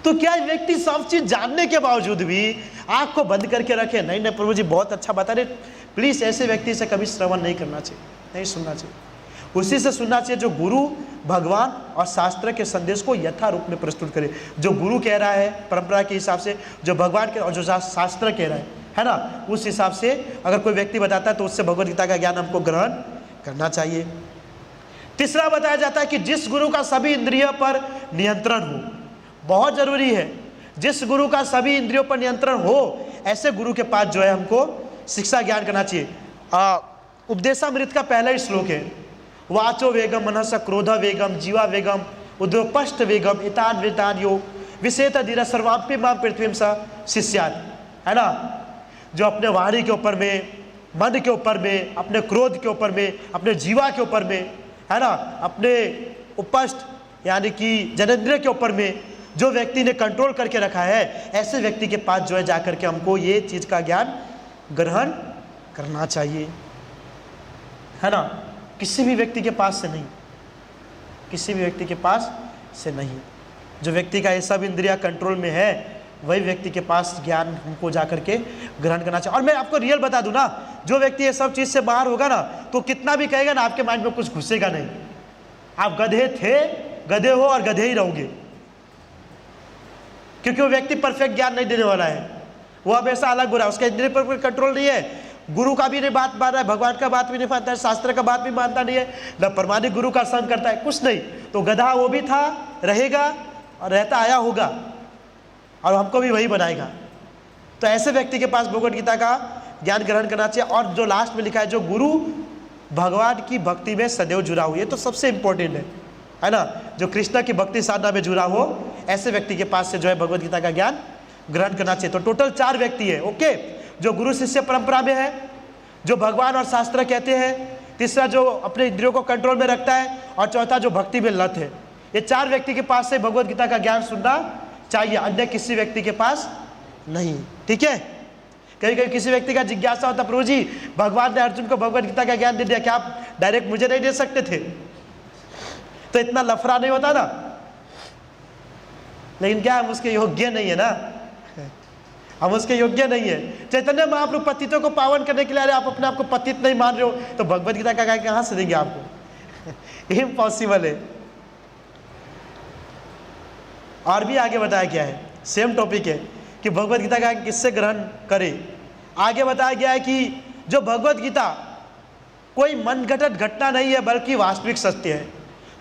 तो क्या व्यक्ति सब चीज जानने के बावजूद भी आंख को बंद करके रखे, नहीं नहीं प्रभु जी बहुत अच्छा बता रहे, प्लीज ऐसे व्यक्ति से कभी श्रवण नहीं करना चाहिए, नहीं सुनना चाहिए। उसी से सुनना चाहिए जो गुरु, भगवान और शास्त्र के संदेश को यथा रूप में प्रस्तुत करे। जो गुरु कह रहा है परंपरा के हिसाब से, जो भगवान के और जो शास्त्र कह रहा है ना, उस हिसाब से अगर कोई व्यक्ति बताता है तो उससे भगवद गीता का ज्ञान हमको ग्रहण करना चाहिए। तीसरा बताया जाता है कि जिस गुरु का सभी इंद्रियों पर नियंत्रण हो, बहुत जरूरी है, जिस गुरु का सभी इंद्रियों पर नियंत्रण हो, ऐसे गुरु के पास जो है हमको शिक्षा ज्ञान करना चाहिए। उपदेशामृत का पहला ही श्लोक है, वाचो वेगम मनस क्रोध वेगम जीवा वेगम उद्रोपष्ट वेगम इतान वेतान यो विषेत धीरा सर्वाप्य मां पृथ्वी सा शिष्यात, है ना। जो अपने वाणी के ऊपर में, मन के ऊपर में, अपने क्रोध के ऊपर में, अपने जीवा के ऊपर में, है ना, अपने उपस्थ यानी कि जनेंद्रिय के ऊपर में जो व्यक्ति ने कंट्रोल करके रखा है, ऐसे व्यक्ति के पास जो है जाकर के हमको ये चीज़ का ज्ञान ग्रहण करना चाहिए, है ना। किसी भी व्यक्ति के पास से नहीं, किसी भी व्यक्ति के पास से नहीं। जो व्यक्ति का ये सब इंद्रिया कंट्रोल में है, वही व्यक्ति के पास ज्ञान हमको जाकर के ग्रहण करना चाहिए। और मैं आपको रियल बता दूं ना, जो व्यक्ति ये सब चीज़ से बाहर होगा ना, तो कितना भी कहेगा ना, आपके माइंड में कुछ घुसेगा नहीं। आप गधे थे, गधे हो और गधे ही रहोगे, क्योंकि वो व्यक्ति परफेक्ट ज्ञान नहीं देने वाला है। वो हमेशा अलग बुरा, उसका इंद्रिय पर कोई कंट्रोल नहीं है, गुरु का भी नहीं बात मान रहा है, भगवान का बात भी नहीं मानता है, शास्त्र का बात भी मानता नहीं है, न प्रमाणिक गुरु का संग करता है, कुछ नहीं। तो गधा वो भी था, रहेगा और रहता आया होगा, और हमको भी वही बनाएगा। तो ऐसे व्यक्ति के पास भगवद गीता का ज्ञान ग्रहण करना चाहिए। और जो लास्ट में लिखा है, जो गुरु भगवान की भक्ति में सदैव जुड़ा हो, ये तो सबसे इंपॉर्टेंट है ना। जो कृष्ण की भक्ति साधना में जुड़ा हो, ऐसे व्यक्ति के पास से जो है भगवद गीता का ज्ञान ग्रहण करना चाहिए। तो टोटल 4 व्यक्ति है, ओके। जो गुरु शिष्य परंपरा में है, जो भगवान और शास्त्र कहते हैं, तीसरा जो अपने इंद्रियों को कंट्रोल में रखता है, और चौथा जो भक्ति में लत है। ये 4 व्यक्ति के पास से भगवद गीता का ज्ञान सुनना चाहिए, अन्य किसी व्यक्ति के पास नहीं, ठीक है। कहीं कहीं किसी व्यक्ति का जिज्ञासा होता, प्रभु जी भगवान ने अर्जुन को भगवद गीता का ज्ञान दे दिया, क्या आप डायरेक्ट मुझे नहीं दे सकते थे? तो इतना लफड़ा नहीं होता ना। लेकिन क्या हम उसके योग्य नहीं है ना, हम उसके योग्य नहीं है। चैतन्य महाप्रभु पतितों को पावन करने के लिए, अरे आप अपने आप को पतित नहीं मान रहे हो, तो भगवद गीता का ज्ञान कहाँ से देंगे आपको? इम्पॉसिबल है। और भी आगे बताया गया है, सेम टॉपिक है कि भगवत गीता का किससे ग्रहण करें। आगे बताया गया है कि जो भगवत गीता कोई मनगढ़ंत घटना नहीं है बल्कि वास्तविक सत्य है।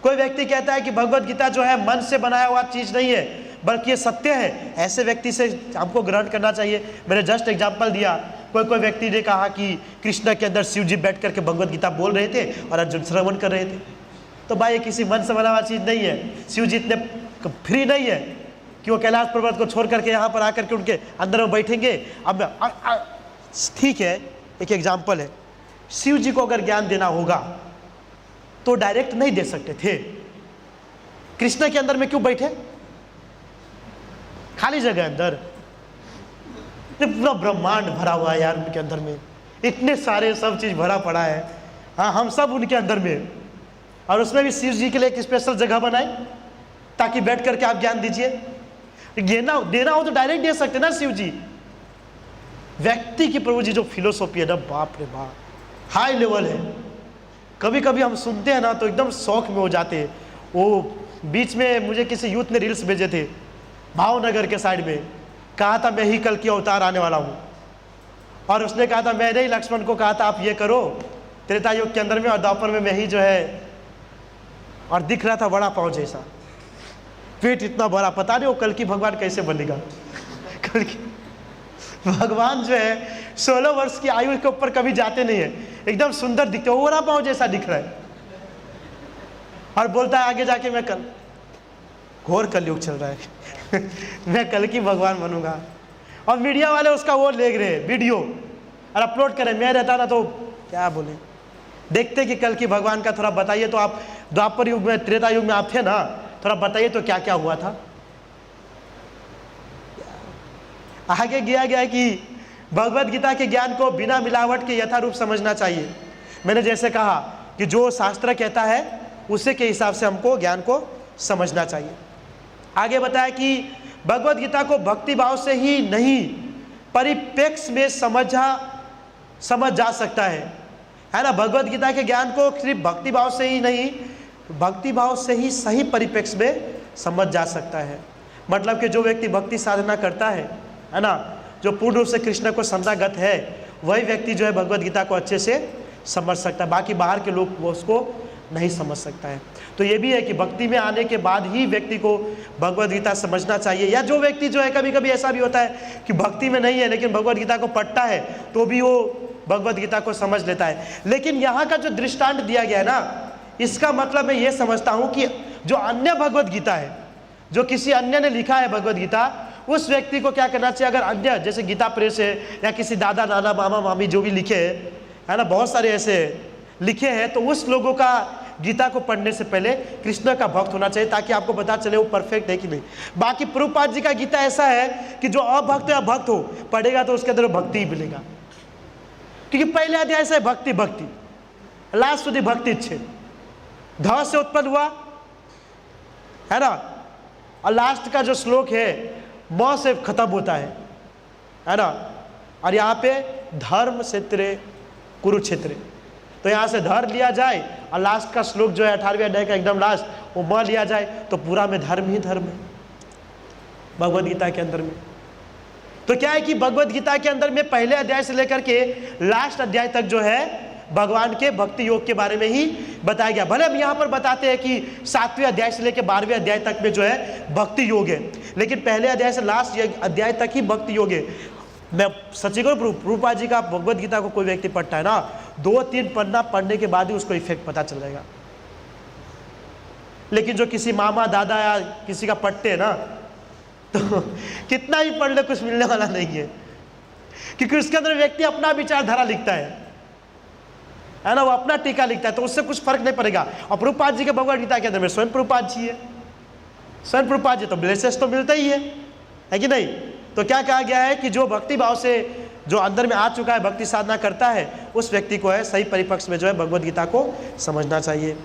कोई व्यक्ति कहता है कि भगवत गीता जो है मन से बनाया हुआ चीज़ नहीं है बल्कि ये सत्य है, ऐसे व्यक्ति से हमको ग्रहण करना चाहिए। मैंने जस्ट एग्जांपल दिया, कोई व्यक्ति ने कहा कि कृष्ण के अंदर शिव जी बैठ करके भगवत गीता बोल रहे थे और अर्जुन श्रवण कर रहे थे। तो भाई ये किसी मन से बना हुआ चीज़ नहीं है। शिव जी इतने फ्री नहीं है कि वो कैलाश पर्वत को छोड़ करके यहाँ पर आकर के उनके अंदर में बैठेंगे। अब ठीक है, एक एग्जाम्पल है, शिव जी को अगर ज्ञान देना होगा तो डायरेक्ट नहीं दे सकते थे। कृष्ण के अंदर में क्यों बैठे, खाली जगह अंदर, पूरा ब्रह्मांड भरा हुआ है यार उनके अंदर में, इतने सारे सब चीज भरा पड़ा है। हाँ, हम सब उनके अंदर में, और उसमें भी शिव जी के लिए एक स्पेशल जगह बनाए ताकि बैठ करके आप ज्ञान दीजिए। देना हो तो डायरेक्ट दे सकते ना शिव जी। व्यक्ति की प्रभु जी जो फिलोसॉफी है ना, बाप रे बाप, हाई लेवल है। कभी कभी हम सुनते हैं ना तो एकदम शौक में हो जाते हैं। वो बीच में मुझे किसी यूथ ने रील्स भेजे थे, भावनगर के साइड में, कहा था मैं ही कल की अवतार आने वाला हूँ, और उसने कहा था मैंने ही लक्ष्मण को कहा था आप ये करो त्रेता युग के अंदर में, और द्वापर में मैं ही जो है, और दिख रहा था बड़ा पाँव जैसा, पेट इतना बड़ा, पता नहीं वो कल की भगवान कैसे बनेगा। कल की भगवान जो है 16 वर्ष की आयु के ऊपर कभी जाते नहीं है, एकदम सुंदर दिखते, वो बड़ा पाँव जैसा दिख रहा है, और बोलता है आगे जाके मैं कल, घोर कलयुग चल रहा है मैं कल की भगवान बनूंगा। और मीडिया वाले उसका वो ले रहे वीडियो और अपलोड करें। मैं रहता ना तो क्या बोले, देखते कि कल की भगवान का थोड़ा बताइए तो, आप द्वापर युग में त्रेता युग में आप थे ना, थोड़ा बताइए तो क्या क्या हुआ था। आगे गया कि भगवत गीता के ज्ञान को बिना मिलावट के यथारूप समझना चाहिए। मैंने जैसे कहा कि जो शास्त्र कहता है उसी के हिसाब से हमको ज्ञान को समझना चाहिए। आगे बताया कि भगवत गीता को भक्ति भाव से ही नहीं परिप्रेक्ष्य में समझ जा सकता है ना। भगवत गीता के ज्ञान को सिर्फ भक्ति भाव से ही नहीं, भक्ति भाव से ही सही परिप्रेक्ष्य में समझ जा सकता है। मतलब कि जो व्यक्ति भक्ति साधना करता है ना, जो पूर्ण रूप से कृष्ण को शरणागत है, वही व्यक्ति जो है भगवत गीता को अच्छे से समझ सकता है। बाकी बाहर के लोग वो उसको नहीं समझ सकता है। तो ये भी है कि भक्ति में आने के बाद ही व्यक्ति को भगवत गीता समझना चाहिए। या जो व्यक्ति जो है, कभी कभी ऐसा भी होता है कि भक्ति में नहीं है लेकिन भगवत गीता को पढ़ता है तो भी वो भगवत गीता को समझ लेता है। लेकिन यहाँ का जो दृष्टांत दिया गया है ना, इसका मतलब मैं ये समझता हूँ कि जो अन्य भगवत गीता है, जो किसी अन्य ने लिखा है भगवत गीता, उस व्यक्ति को क्या करना चाहिए, अगर अन्य जैसे गीता प्रेस है या किसी दादा नाना मामा मामी जो भी लिखे है ना, बहुत सारे ऐसे लिखे हैं, तो उस लोगों का गीता को पढ़ने से पहले कृष्ण का भक्त होना चाहिए ताकि आपको पता चले वो परफेक्ट है कि नहीं। बाकी प्रभुपाद जी का गीता ऐसा है कि जो अभक्त या भक्त हो पढ़ेगा तो उसके अंदर भक्ति ही मिलेगा, क्योंकि पहले अध्याय से भक्ति भक्ति लास्ट सुधी भक्ति छे, ध से उत्पन्न हुआ है ना, और लास्ट का जो श्लोक है म से खत्म होता है ना। और यहाँ पे धर्म क्षेत्र कुरुक्षेत्र, तो यहाँ से धर्म लिया जाए और लास्ट का श्लोक जो है 18वें अध्याय का एकदम लास्ट वो म लिया जाए तो पूरा में धर्म ही धर्म है भगवत गीता के अंदर में। तो क्या है कि भगवत गीता के अंदर में पहले अध्याय से लेकर के लास्ट अध्याय तक जो है भगवान के भक्ति योग के बारे में ही बताया गया। भले हम यहाँ पर बताते हैं कि 7वें अध्याय से लेकर 12वें अध्याय तक में जो है भक्ति योग है, लेकिन पहले अध्याय से लास्ट अध्याय तक ही भक्ति योग है। मैं सच्ची कहूँ, प्रभुपाद जी का भगवत गीता को कोई व्यक्ति पढ़ता है ना, 2-3 पन्ना पढ़ने के बाद ही उसको इफेक्ट पता चल जाएगा। लेकिन जो किसी मामा दादा या किसी का पढ़ते हैं ना, तो कितना ही पढ़ ले कुछ मिलने वाला नहीं है, क्योंकि उसके अंदर व्यक्ति अपना विचारधारा लिखता है ना, वो अपना टीका लिखता है, तो उससे कुछ फर्क नहीं पड़ेगा। और प्रभुपाद जी के भगवत गीता के अंदर में स्वयं प्रभुपाद जी है, स्वयं प्रभुपाद जी, तो ब्लेसेस तो मिलता ही है कि नहीं। तो क्या कहा गया है कि जो भक्ति भाव से जो अंदर में आ चुका है, भक्ति साधना करता है, उस व्यक्ति को है सही परिपक्ष में जो है भगवत गीता को समझना चाहिए।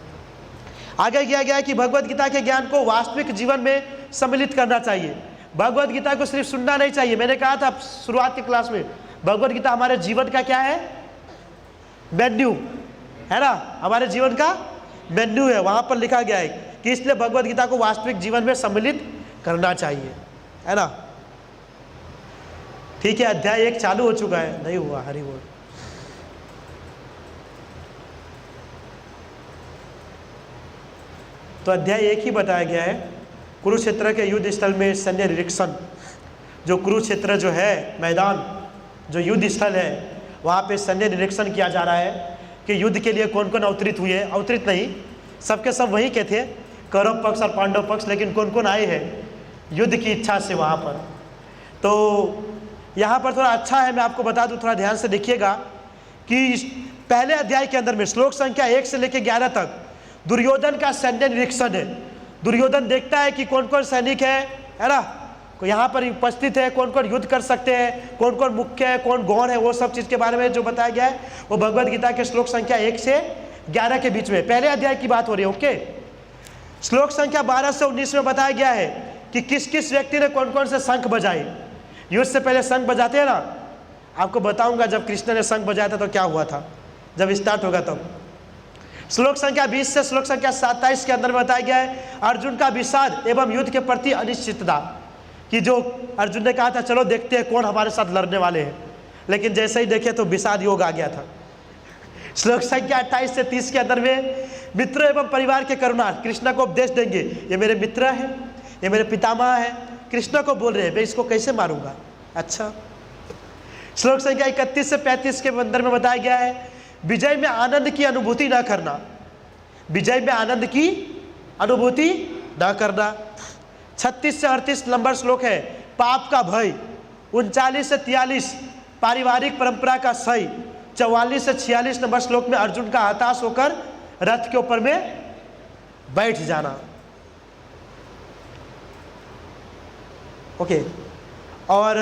आगे किया गया है कि भगवत गीता के ज्ञान को वास्तविक जीवन में सम्मिलित करना चाहिए। भगवत गीता को सिर्फ सुनना नहीं चाहिए। मैंने कहा था शुरुआत की क्लास में, भगवत गीता हमारे जीवन का क्या है, मेन्यू है ना, हमारे जीवन का मेन्यू है। वहां पर लिखा गया है कि इसलिए भगवत गीता को वास्तविक जीवन में सम्मिलित करना चाहिए, है ना। ठीक है, अध्याय 1 चालू हो चुका है, नहीं हुआ, हरि बोल। तो अध्याय 1 ही बताया गया है, कुरुक्षेत्र के युद्ध स्थल में सैन्य निरीक्षण। जो कुरुक्षेत्र जो है मैदान, जो युद्ध स्थल है, वहाँ पे सैन्य निरीक्षण किया जा रहा है कि युद्ध के लिए कौन कौन अवतरित हुए। अवतरित नहीं, सबके सब वहीं के थे, कौरव पक्ष और पांडव पक्ष, लेकिन कौन कौन आए हैं युद्ध की इच्छा से वहाँ पर। तो यहाँ पर थोड़ा अच्छा है, मैं आपको बता दूँ, थोड़ा ध्यान से देखिएगा कि पहले अध्याय के अंदर में श्लोक संख्या 1 से लेकर 11 तक दुर्योधन का सैन्य निरीक्षण है। दुर्योधन देखता है कि कौन कौन सैनिक है ना, यहाँ पर उपस्थित है, कौन कौन युद्ध कर सकते हैं, कौन कौन मुख्य है, कौन गौण है, वो सब चीज़ के बारे में जो बताया गया है वो भगवद गीता के श्लोक संख्या 1 से 11 के बीच में पहले अध्याय की बात हो रही है। ओके, श्लोक संख्या 12 से 19 में बताया गया है कि किस किस व्यक्ति ने कौन कौन से शंख बजाए। युद्ध से पहले शंख बजाते हैं ना, आपको बताऊंगा जब कृष्ण ने शंख बजाया था तो क्या हुआ था, जब स्टार्ट होगा तब। श्लोक संख्या 20 से श्लोक संख्या 27 के अंदर बताया गया है अर्जुन का विषाद एवं युद्ध के प्रति अनिश्चितता, कि जो अर्जुन ने कहा था चलो देखते हैं कौन हमारे साथ लड़ने वाले हैं, लेकिन जैसे ही देखे तो विषाद योग आ गया था। श्लोक संख्या 28 से 30 के अंदर में मित्र एवं परिवार के करुणा, कृष्ण को उपदेश देंगे, ये मेरे मित्र हैं, ये मेरे पितामह हैं, कृष्ण को बोल रहे हैं मैं इसको कैसे मारूंगा। अच्छा, श्लोक संख्या 31 से 35 के अंदर में बताया गया है विजय में आनंद की अनुभूति न करना, विजय में आनंद की अनुभूति न करना। 36 से 38 नंबर श्लोक है पाप का भय। 39 से 43 पारिवारिक परंपरा का सही। 44 से 46 नंबर श्लोक में अर्जुन का हताश होकर रथ के ऊपर में बैठ जाना। ओके, और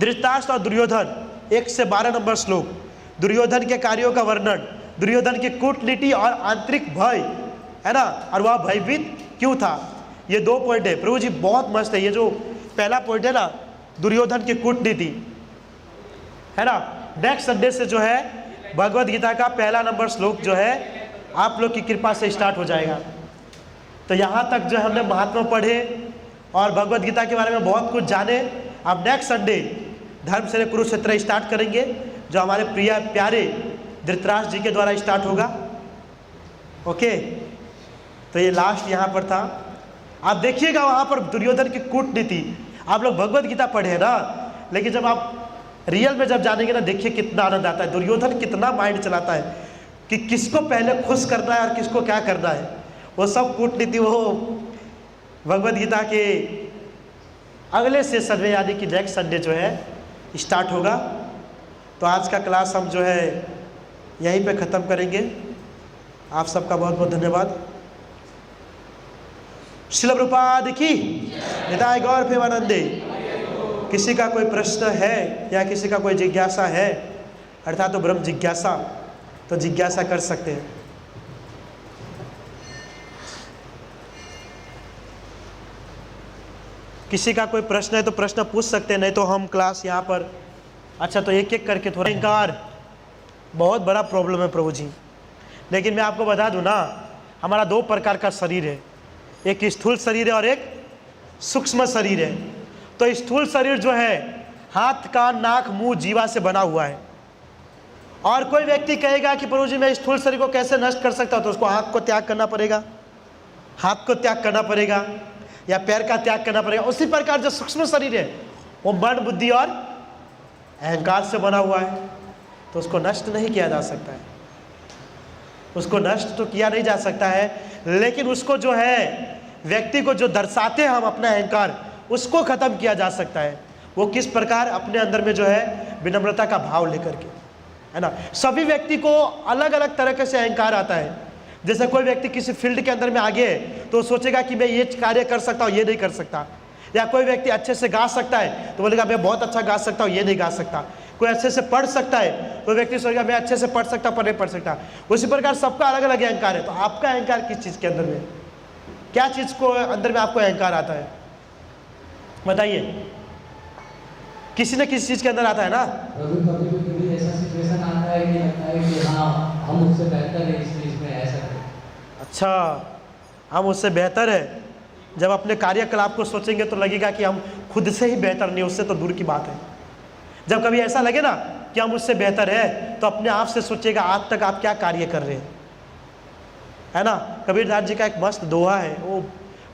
धृतराष्ट्र और दुर्योधन 1 से 12 नंबर श्लोक, दुर्योधन के कार्यों का वर्णन, दुर्योधन की कूटनीति और आंतरिक भय, है ना, और वह भयभीत क्यों था। ये 2 पॉइंट है प्रभु जी, बहुत मस्त है। ये जो पहला पॉइंट है ना, दुर्योधन की कूटनीति, है ना, नेक्स्ट संडे से जो है भगवद गीता का पहला नंबर श्लोक जो है आप लोग की कृपा से स्टार्ट हो जाएगा। तो यहाँ तक जो हमने महात्मा पढ़े और भगवद गीता के बारे में बहुत कुछ जाने। अब नेक्स्ट संडे धर्म से कुरुक्षेत्र स्टार्ट करेंगे, जो हमारे प्रिय प्यारे धृतराष्ट्र जी के द्वारा स्टार्ट होगा। ओके, तो ये लास्ट यहाँ पर था। आप देखिएगा वहाँ पर दुर्योधन की कूटनीति, आप लोग भगवद गीता पढ़े हैं ना, लेकिन जब आप रियल में जब जानेंगे ना, देखिए कितना आनंद आता है। दुर्योधन कितना माइंड चलाता है कि किसको पहले खुश करना है और किसको क्या करना है, वो सब कूटनीति वो भगवद गीता के अगले सेशन में यानी कि नेक्स्ट संडे जो है स्टार्ट होगा। तो आज का क्लास हम जो है यहीं पे ख़त्म करेंगे। आप सबका बहुत बहुत धन्यवाद। श्रील प्रभुपाद की निताय गौर प्रेमानंदे। किसी का कोई प्रश्न है या किसी का कोई जिज्ञासा है, अर्थात तो ब्रह्म जिज्ञासा, तो जिज्ञासा कर सकते हैं। किसी का कोई प्रश्न है तो प्रश्न पूछ सकते हैं, नहीं तो हम क्लास यहाँ पर। अच्छा, तो एक एक करके थोड़ा। अहंकार बहुत बड़ा प्रॉब्लम है प्रभु जी, लेकिन मैं आपको बता दूं ना, हमारा 2 प्रकार का शरीर है, एक स्थूल शरीर है और एक सूक्ष्म शरीर है। तो स्थूल शरीर जो है हाथ कान नाक मुंह जीवा से बना हुआ है। और कोई व्यक्ति कहेगा कि प्रभु जी मैं स्थूल शरीर को कैसे नष्ट कर सकता हूँ, तो उसको हाथ को त्याग करना पड़ेगा, हाथ को त्याग करना पड़ेगा, या पैर का त्याग करना पड़ेगा। उसी प्रकार जो सूक्ष्म शरीर है वो मन बुद्धि और अहंकार से बना हुआ है, तो उसको नष्ट नहीं किया जा सकता है। उसको नष्ट तो किया नहीं जा सकता है, लेकिन उसको जो है व्यक्ति को जो दर्शाते हैं हम अपना अहंकार, उसको खत्म किया जा सकता है। वो किस प्रकार, अपने अंदर में जो है विनम्रता का भाव लेकर के, है ना। सभी व्यक्ति को अलग अलग तरह से अहंकार आता है। जैसे कोई व्यक्ति किसी फील्ड के अंदर में आगे है तो सोचेगा कि मैं ये कार्य कर सकता हूँ, ये नहीं कर सकता। या कोई व्यक्ति अच्छे से गा सकता है तो बोलेगा मैं बहुत अच्छा गा सकता हूँ, ये नहीं गा सकता। कोई अच्छे से पढ़ सकता है तो व्यक्ति सोचेगा मैं अच्छे से पढ़ सकता हूँ, पर नहीं पढ़ सकता। उसी प्रकार सबका अलग अलग अहंकार है। तो आपका अहंकार किस चीज़ के अंदर में, क्या चीज़ को अंदर में आपको अहंकार आता है, बताइए। किसी न किसी चीज़ के अंदर आता है ना। कभी ऐसा सिचुएशन आता है कि लगता है कि हाँ हम उससे बेहतर है, इसलिए इसमें ऐसा करें। अच्छा, हम उससे बेहतर है, जब अपने कार्यकलाप को सोचेंगे तो लगेगा कि हम खुद से ही बेहतर नहीं, उससे तो दूर की बात है। जब कभी ऐसा लगे ना कि हम उससे बेहतर है, तो अपने आप से सोचिएगा आज तक आप क्या कार्य कर रहे हैं, है ना। कबीरदास जी का एक मस्त दोहा है, वो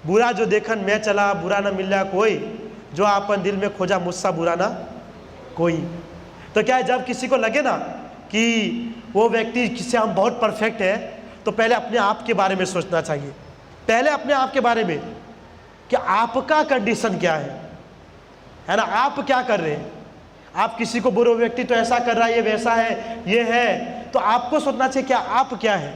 बुरा जो देखन मैं चला, बुरा ना मिला कोई, जो आपन दिल में खोजा मुझसा बुरा ना कोई। तो क्या है, जब किसी को लगे ना कि वो व्यक्ति किससे हम बहुत परफेक्ट है, तो पहले अपने आप के बारे में सोचना चाहिए। पहले अपने आप के बारे में कि आपका कंडीशन क्या है ना, आप क्या कर रहे हैं। आप किसी को बुरा व्यक्ति तो ऐसा कर रहा है, ये वैसा है, ये है, तो आपको सोचना चाहिए क्या आप क्या है।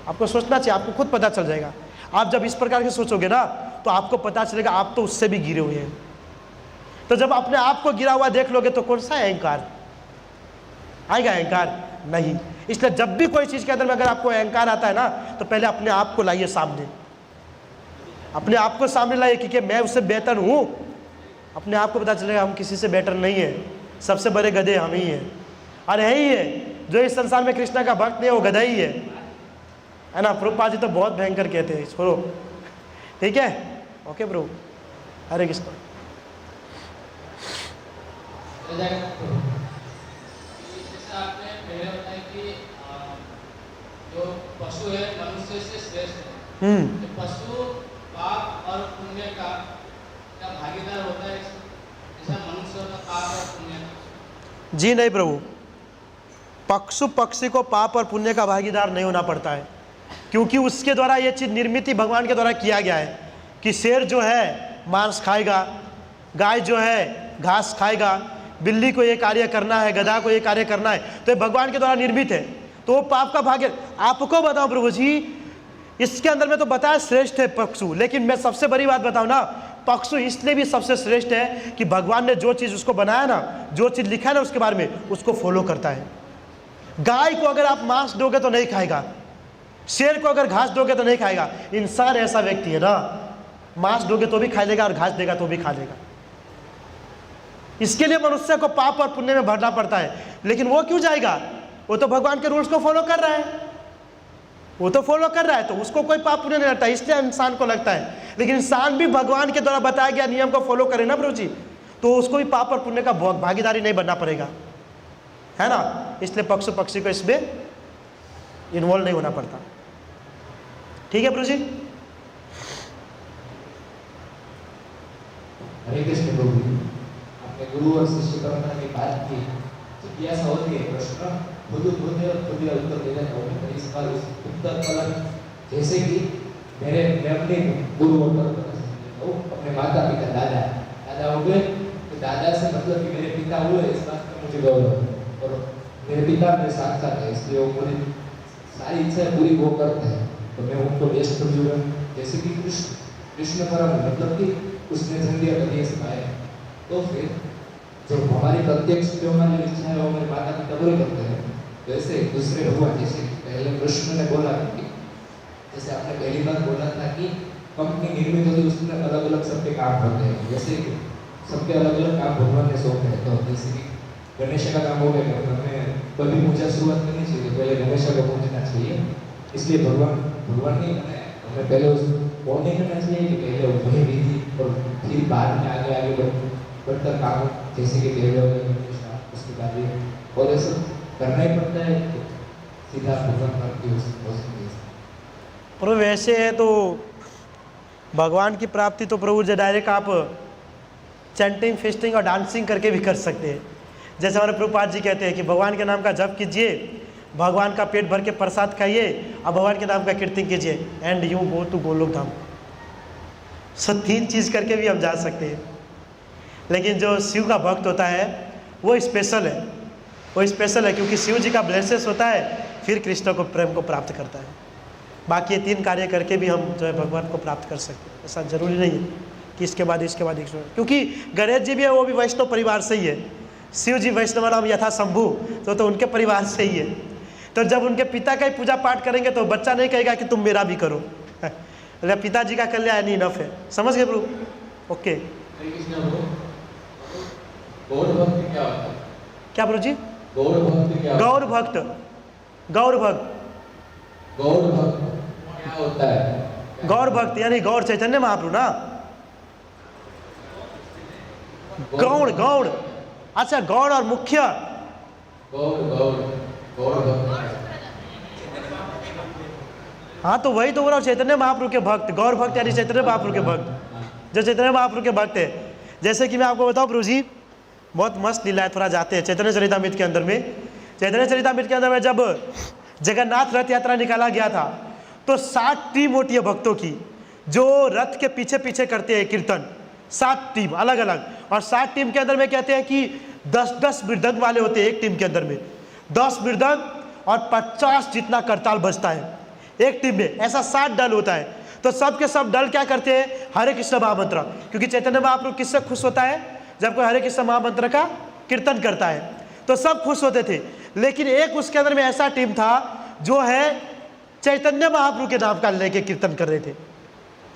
आपको सोचना चाहिए, आपको खुद पता चल जाएगा। आप जब इस प्रकार के सोचोगे ना, तो आपको पता चलेगा आप तो उससे भी गिरे हुए हैं। तो जब अपने आप को गिरा हुआ देख लोगे तो कौन सा अहंकार आएगा? अहंकार नहीं। इसलिए जब भी कोई चीज़ के अंदर में अगर आपको अहंकार आता है ना, तो पहले अपने आप को लाइए सामने, अपने आप को सामने लाइए कि मैं उससे बेहतर हूँ। अपने आप को पता चलेगा हम किसी से बेटर नहीं है, सबसे बड़े गधे हम ही हैं। और यही है जो इस संसार में कृष्णा का भक्त नहीं, वो गधा ही है ना। प्रभुपाद जी तो बहुत भयंकर कहते हैं, छोड़ो, ठीक है, ओके प्रभु, हरे कृष्ण। जैसे आपने पहले बताया कि जो पशु है मनुष्य से श्रेष्ठ है, तो पशु पाप और पुण्य का क्या भागीदार होता है जैसा मनुष्य का पाप और पुण्य का? जी नहीं प्रभु, पशु पक्षी को पाप और पुण्य का भागीदार नहीं होना पड़ता है, क्योंकि उसके द्वारा ये चीज़ निर्मित ही भगवान के द्वारा किया गया है कि शेर जो है मांस खाएगा, गाय जो है घास खाएगा, बिल्ली को ये कार्य करना है, गधा को ये कार्य करना है, तो ये भगवान के द्वारा निर्मित है। तो वो पाप का भाग्य आपको बताओ प्रभु जी, इसके अंदर में तो बताया श्रेष्ठ है पशु, लेकिन मैं सबसे बड़ी बात बताऊं ना, पशु इसलिए भी सबसे श्रेष्ठ है कि भगवान ने जो चीज़ उसको बनाया ना, जो चीज़ लिखा है ना उसके बारे में, उसको फॉलो करता है। गाय को अगर आप मांस दोगे तो नहीं खाएगा, शेर को अगर घास दोगे तो नहीं खाएगा। इंसान ऐसा व्यक्ति है ना, मांस दोगे तो भी खा लेगा और घास देगा तो भी खा लेगा। इसके लिए मनुष्य को पाप और पुण्य में भरना पड़ता है। लेकिन वो क्यों जाएगा? वो तो भगवान के रूल्स को फॉलो कर रहा है, वो तो फॉलो कर रहा है, तो उसको कोई पाप पुण्य नहीं लगता, इसलिए इंसान को लगता है। लेकिन इंसान भी भगवान के द्वारा बताया गया नियम को फॉलो करे ना प्रभु जी, तो उसको भी पाप और पुण्य का भागीदारी नहीं बनना पड़ेगा, है ना। इसलिए पशु पक्षी को इसमें इन्वॉल्व नहीं होना पड़ता। ठीक है प्रभु जी। हरे कृष्ण प्रभु जी, आपने गुरु और शिष्य परंपरा की बात की, जिज्ञासा होती है, प्रश्न खुद होते और खुद ही उत्तर देना होता है। इस बार उस उत्तर फलन जैसे कि मैं अपने गुरु और परंपरा अपने माता पिता दादा हो गए, तो दादा से मतलब कि मेरे पिता हुए, इस बात का मुझे गौरव है। और मेरे पिता मेरे साथ साथ है, इसलिए वो मेरी सारी इच्छाएं पूरी वो करते हैं, तो मैं उनको व्यस्त जुड़ा। जैसे कि कृष्ण परम मतलब कि उसने संध्या कभी सिखाया, तो फिर जो हमारी प्रत्यक्ष जो हमारी इच्छा है वो मेरे माता पिता पूरी करते हैं। तो ऐसे दूसरे भगवान, जैसे पहले कृष्ण ने बोला कि जैसे आपने पहली बार बोला था कि कंपनी निर्मित होती है, उसमें अलग अलग सबके काम होते हैं, जैसे सबके अलग अलग काम भगवान ने सौंपे हैं। तो जैसे कि गणेश का काम हो गया, हमें कभी पूजा शुरुआत करनी चाहिए, पहले गणेश को पूजना चाहिए। इसलिए भगवान ने हमें पहले वो नहीं करना चाहिए कि पहले वही विधि और फिर बाद में आगे बढ़कर काम, जैसे कि पहले उसके बाद और ऐसा करना ही पड़ता है, तो सीधा भगवान प्राप्ति हो सकती है। प्रभु वैसे है तो भगवान की प्राप्ति तो प्रभु जी डायरेक्ट आप चैंटिंग, फेस्टिंग और डांसिंग करके भी कर सकते हैं। जैसे हमारे प्रभुपाद जी कहते हैं कि भगवान के नाम का जप कीजिए, भगवान का पेट भर के प्रसाद खाइए और भगवान के नाम का कीर्तन कीजिए, and you go to Golok Dham. सब 3 चीज़ करके भी हम जा सकते हैं। लेकिन जो शिव का भक्त होता है वो स्पेशल है, वो स्पेशल है क्योंकि शिव जी का ब्लेसेस होता है, फिर कृष्ण को प्रेम को प्राप्त करता है। बाकी ये 3 कार्य करके भी हम जो है भगवान को प्राप्त कर सकते हैं। ऐसा जरूरी नहीं है कि इसके बाद क्योंकि गणेश जी भी है, वो भी वैष्णव परिवार से ही है। शिव जी वैष्णव नाम यथा शंभु, तो उनके परिवार से ही है। तो जब उनके पिता का ही पूजा पाठ करेंगे तो बच्चा नहीं कहेगा कि तुम मेरा भी करो, पिताजी का कल्याण ही इनफ है। समझ गए प्रभु? ओके। गौर भक्त क्या होता है? क्या प्रभु जी? गौर भक्त क्या? गौर भक्त क्या होता है? गौर भक्त यानी गौर चैतन्य महाप्रभु ना, गौड़ गौड़, अच्छा गौड़ और मुख्य, गौड़ गौड़ गौड़ भक्त। हाँ तो वही तो बोला चैतन्य महाप्रभु के भक्त, गौर भक्त यानी चैतन्य महाप्रभु के भक्त, जो चैतन्य महाप्रभु के भक्त है। जैसे कि मैं आपको बताऊं प्रभु जी, बहुत मस्त लीला है, थोड़ा जाते हैं चैतन्य चरितामृत के अंदर में। चैतन्य चरितामृत के अंदर में जब जगन्नाथ रथ यात्रा निकाला गया था तो 60 टीम होती है भक्तों की, जो रथ के पीछे पीछे करते हैं कीर्तन, 7 टीम अलग अलग। और 7 टीम के अंदर में कहते हैं कि 10-10 मृदंग वाले होते हैं एक टीम के अंदर में, 10 मृदंग और 50 जितना करताल बजता है एक टीम में। ऐसा 7 दल होता है। तो सब के सब दल क्या करते हैं, हरे कृष्ण महामंत्र, क्योंकि चैतन्य महाप्रभु किससे खुश होता है, जब कोई हरे कृष्ण महामंत्र का कीर्तन करता है तो सब खुश होते थे। लेकिन एक उसके अंदर में ऐसा टीम था जो है चैतन्य महाप्रभु के नाम का लेके कीर्तन कर रहे थे,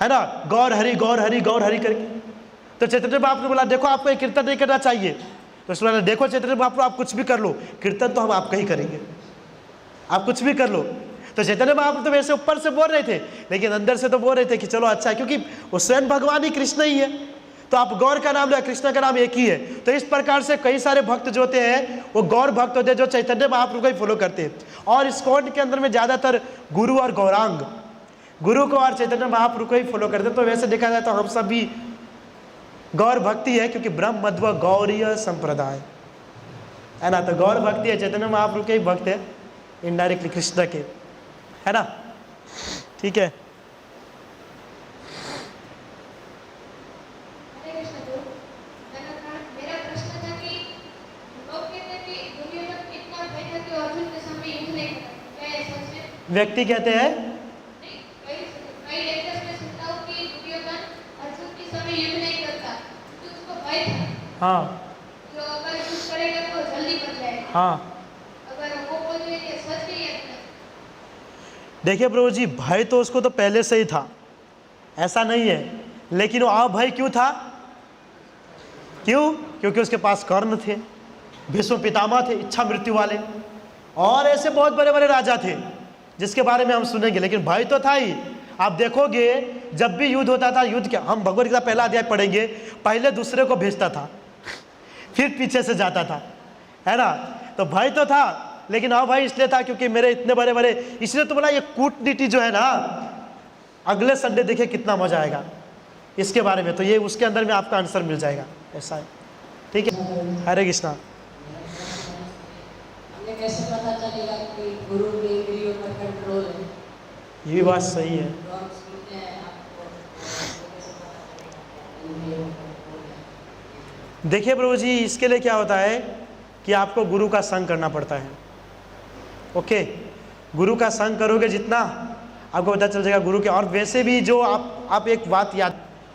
है ना, गौर हरि गौर हरि गौर हरि करके। तो चैतन्य महाप्रभु बोला देखो आपको ये कीर्तन नहीं करना चाहिए। तो उसने बोला देखो चैतन्य महाप्रभु आप कुछ भी कर लो, कीर्तन तो हम आपका ही करेंगे, आप कुछ भी कर लो। तो चैतन्य महाप्रभु तो वैसे ऊपर से बोल रहे थे, लेकिन अंदर से तो बोल रहे थे कि चलो अच्छा है, क्योंकि वो स्वयं भगवान ही कृष्ण ही है। तो आप गौर का नाम लो, कृष्ण का नाम एक ही है। तो इस प्रकार से कई सारे भक्त जो होते हैं वो गौर भक्त होते हैं, जो चैतन्य महाप्रभु को ही फॉलो करते हैं। और इस्कॉन के अंदर में ज़्यादातर गुरु और गौरांग, गुरु को और चैतन्य महाप्रभु को ही फॉलो करते हैं। तो वैसे देखा जाए तो हम सब भी गौर भक्ति है, क्योंकि ब्रह्म मध्व गौरीय संप्रदाय है ना। तो गौर भक्ति है, चैतन्य महाप्रभु के ही भक्त है इनडायरेक्टली कृष्ण के, है ना। ठीक है, मेरा प्रश्न था कि लोग कहते हैं कि दुर्योधन इतना भय था कि अर्जुन के सामने युद्ध नहीं करता, क्या ये सच है? व्यक्ति कहते हैं नहीं, कई लेक्चर्स में सुनता हूँ कि दुर्योधन अर्जुन के सामने युद्ध नहीं करता क्योंकि उसको भय था। हाँ जो अगर युद्ध करेगा तो जल्दी बच जाएगा। हाँ, अगर वो बोल रहे कि सच नहीं है तो देखिए प्रभु जी, भय तो उसको तो पहले से ही था, ऐसा नहीं है। लेकिन वो अभय क्यों था, क्यों? क्योंकि उसके पास कर्ण थे, भीष्म पितामह थे, इच्छा मृत्यु वाले, और ऐसे बहुत बड़े बड़े राजा थे जिसके बारे में हम सुनेंगे। लेकिन भय तो था ही। आप देखोगे जब भी युद्ध होता था, युद्ध क्या, हम भगवद गीता पहला अध्याय पढ़ेंगे, पहले दूसरे को भेजता था फिर पीछे से जाता था, है ना। तो भय तो था, लेकिन अभय इसलिए था क्योंकि मेरे इतने बड़े बड़े, इसलिए तो बोला ये कूटनीति जो है ना, अगले संडे देखिए कितना मजा आएगा इसके बारे में। तो ये उसके अंदर में आपका आंसर मिल जाएगा, ऐसा है। ठीक है, हरे कृष्णा। हमें कैसे पता चलेगा कि गुरु के इंद्रियों पर कंट्रोल है? ये भी बात सही है। तो हम सुनते हैं आपको कैसे पता चलेगा इंद्रियों पर कंट्रोल है? देखिए प्रभु जी, इसके लिए क्या होता है कि आपको गुरु का संग करना पड़ता है। ओके, गुरु का संग करोगे जितना, आपको पता चल जाएगा गुरु के। और वैसे भी जो आप एक बात याद,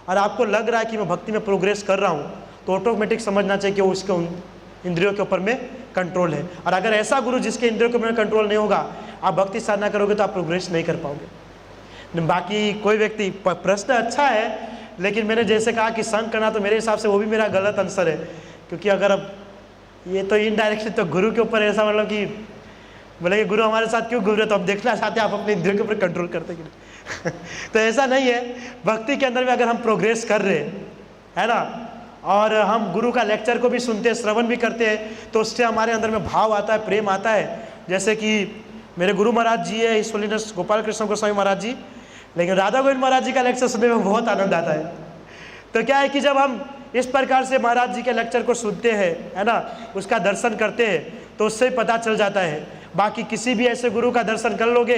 और आपको लग रहा है कि मैं भक्ति में प्रोग्रेस कर रहा हूँ, तो ऑटोमेटिक समझना चाहिए कि वो उसके इंद्रियों के ऊपर में कंट्रोल है। और अगर ऐसा गुरु जिसके इंद्रियों के ऊपर कंट्रोल नहीं होगा, आप भक्ति साधना करोगे तो आप प्रोग्रेस नहीं कर पाओगे। बाकी कोई व्यक्ति, प्रश्न अच्छा है, लेकिन मैंने जैसे कहा कि संग करना, तो मेरे हिसाब से वो भी मेरा गलत आंसर है। क्योंकि अगर अब ये तो इनडायरेक्टली तो गुरु के ऊपर ऐसा, मतलब कि बोले कि गुरु हमारे साथ क्यों घूम रहे, तो हम देखना चाहते हैं आप अपने इंद्रियों के ऊपर कंट्रोल करते कि नहीं तो ऐसा नहीं है। भक्ति के अंदर में अगर हम प्रोग्रेस कर रहे हैं, है ना, और हम गुरु का लेक्चर को भी सुनते हैं, श्रवण भी करते हैं, तो उससे हमारे अंदर में भाव आता है, प्रेम आता है। जैसे कि मेरे गुरु महाराज जी है हिज होलीनेस गोपाल कृष्ण गोस्वामी महाराज जी, लेकिन राधा गोविंद महाराज जी का लेक्चर सुनने में बहुत आनंद आता है। तो क्या है कि जब हम इस प्रकार से महाराज जी के लेक्चर को सुनते हैं, है ना, उसका दर्शन करते हैं, तो उससे पता चल जाता है। बाकी किसी भी ऐसे गुरु का दर्शन कर लोगे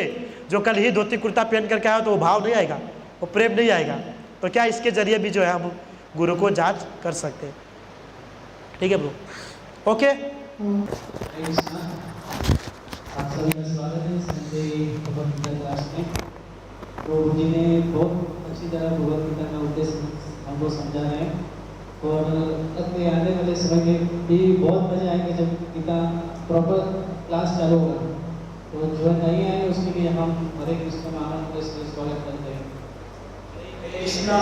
जो कल ही धोती कुर्ता पहन करके आया, तो वो भाव नहीं आएगा, वो प्रेम नहीं आएगा। तो क्या इसके जरिए भी जो है हम गुरु को जांच कर सकते हैं। ठीक है ब्रो, ओके। आप सभी का स्वागत है संजय भगवद गीता क्लास में। तो जी ने बहुत अच्छी तरह भगवद गीता का उद्देश्य हमको समझा रहे हैं, और अपने आने वाले समय में भी बहुत मजे आएंगे जब गीता प्रॉपर क्लास चालू होगा। तो जो नहीं आए उसके लिए हम हरे कृष्ण महामंत्र से स्वागत करते हैं। कृष्णा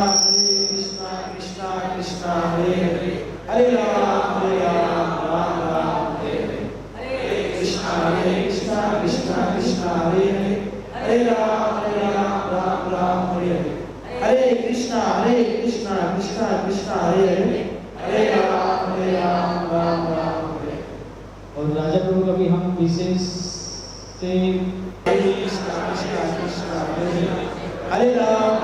कृष्णा कृष्णा कृष्णा हरे हरे, हरे राम राम राम हरे हरे, हरे कृष्णा कृष्णा कृष्णा हरे हरे, हरे राम राम राम हरे हरे। कृष्णा कृष्णा कृष्णा हरे हरे हरे राम राम राम हरे। और राजा प्रभु का भी हम विशेष से कृष्णा कृष्णा कृष्णा हरे हरे हरे राम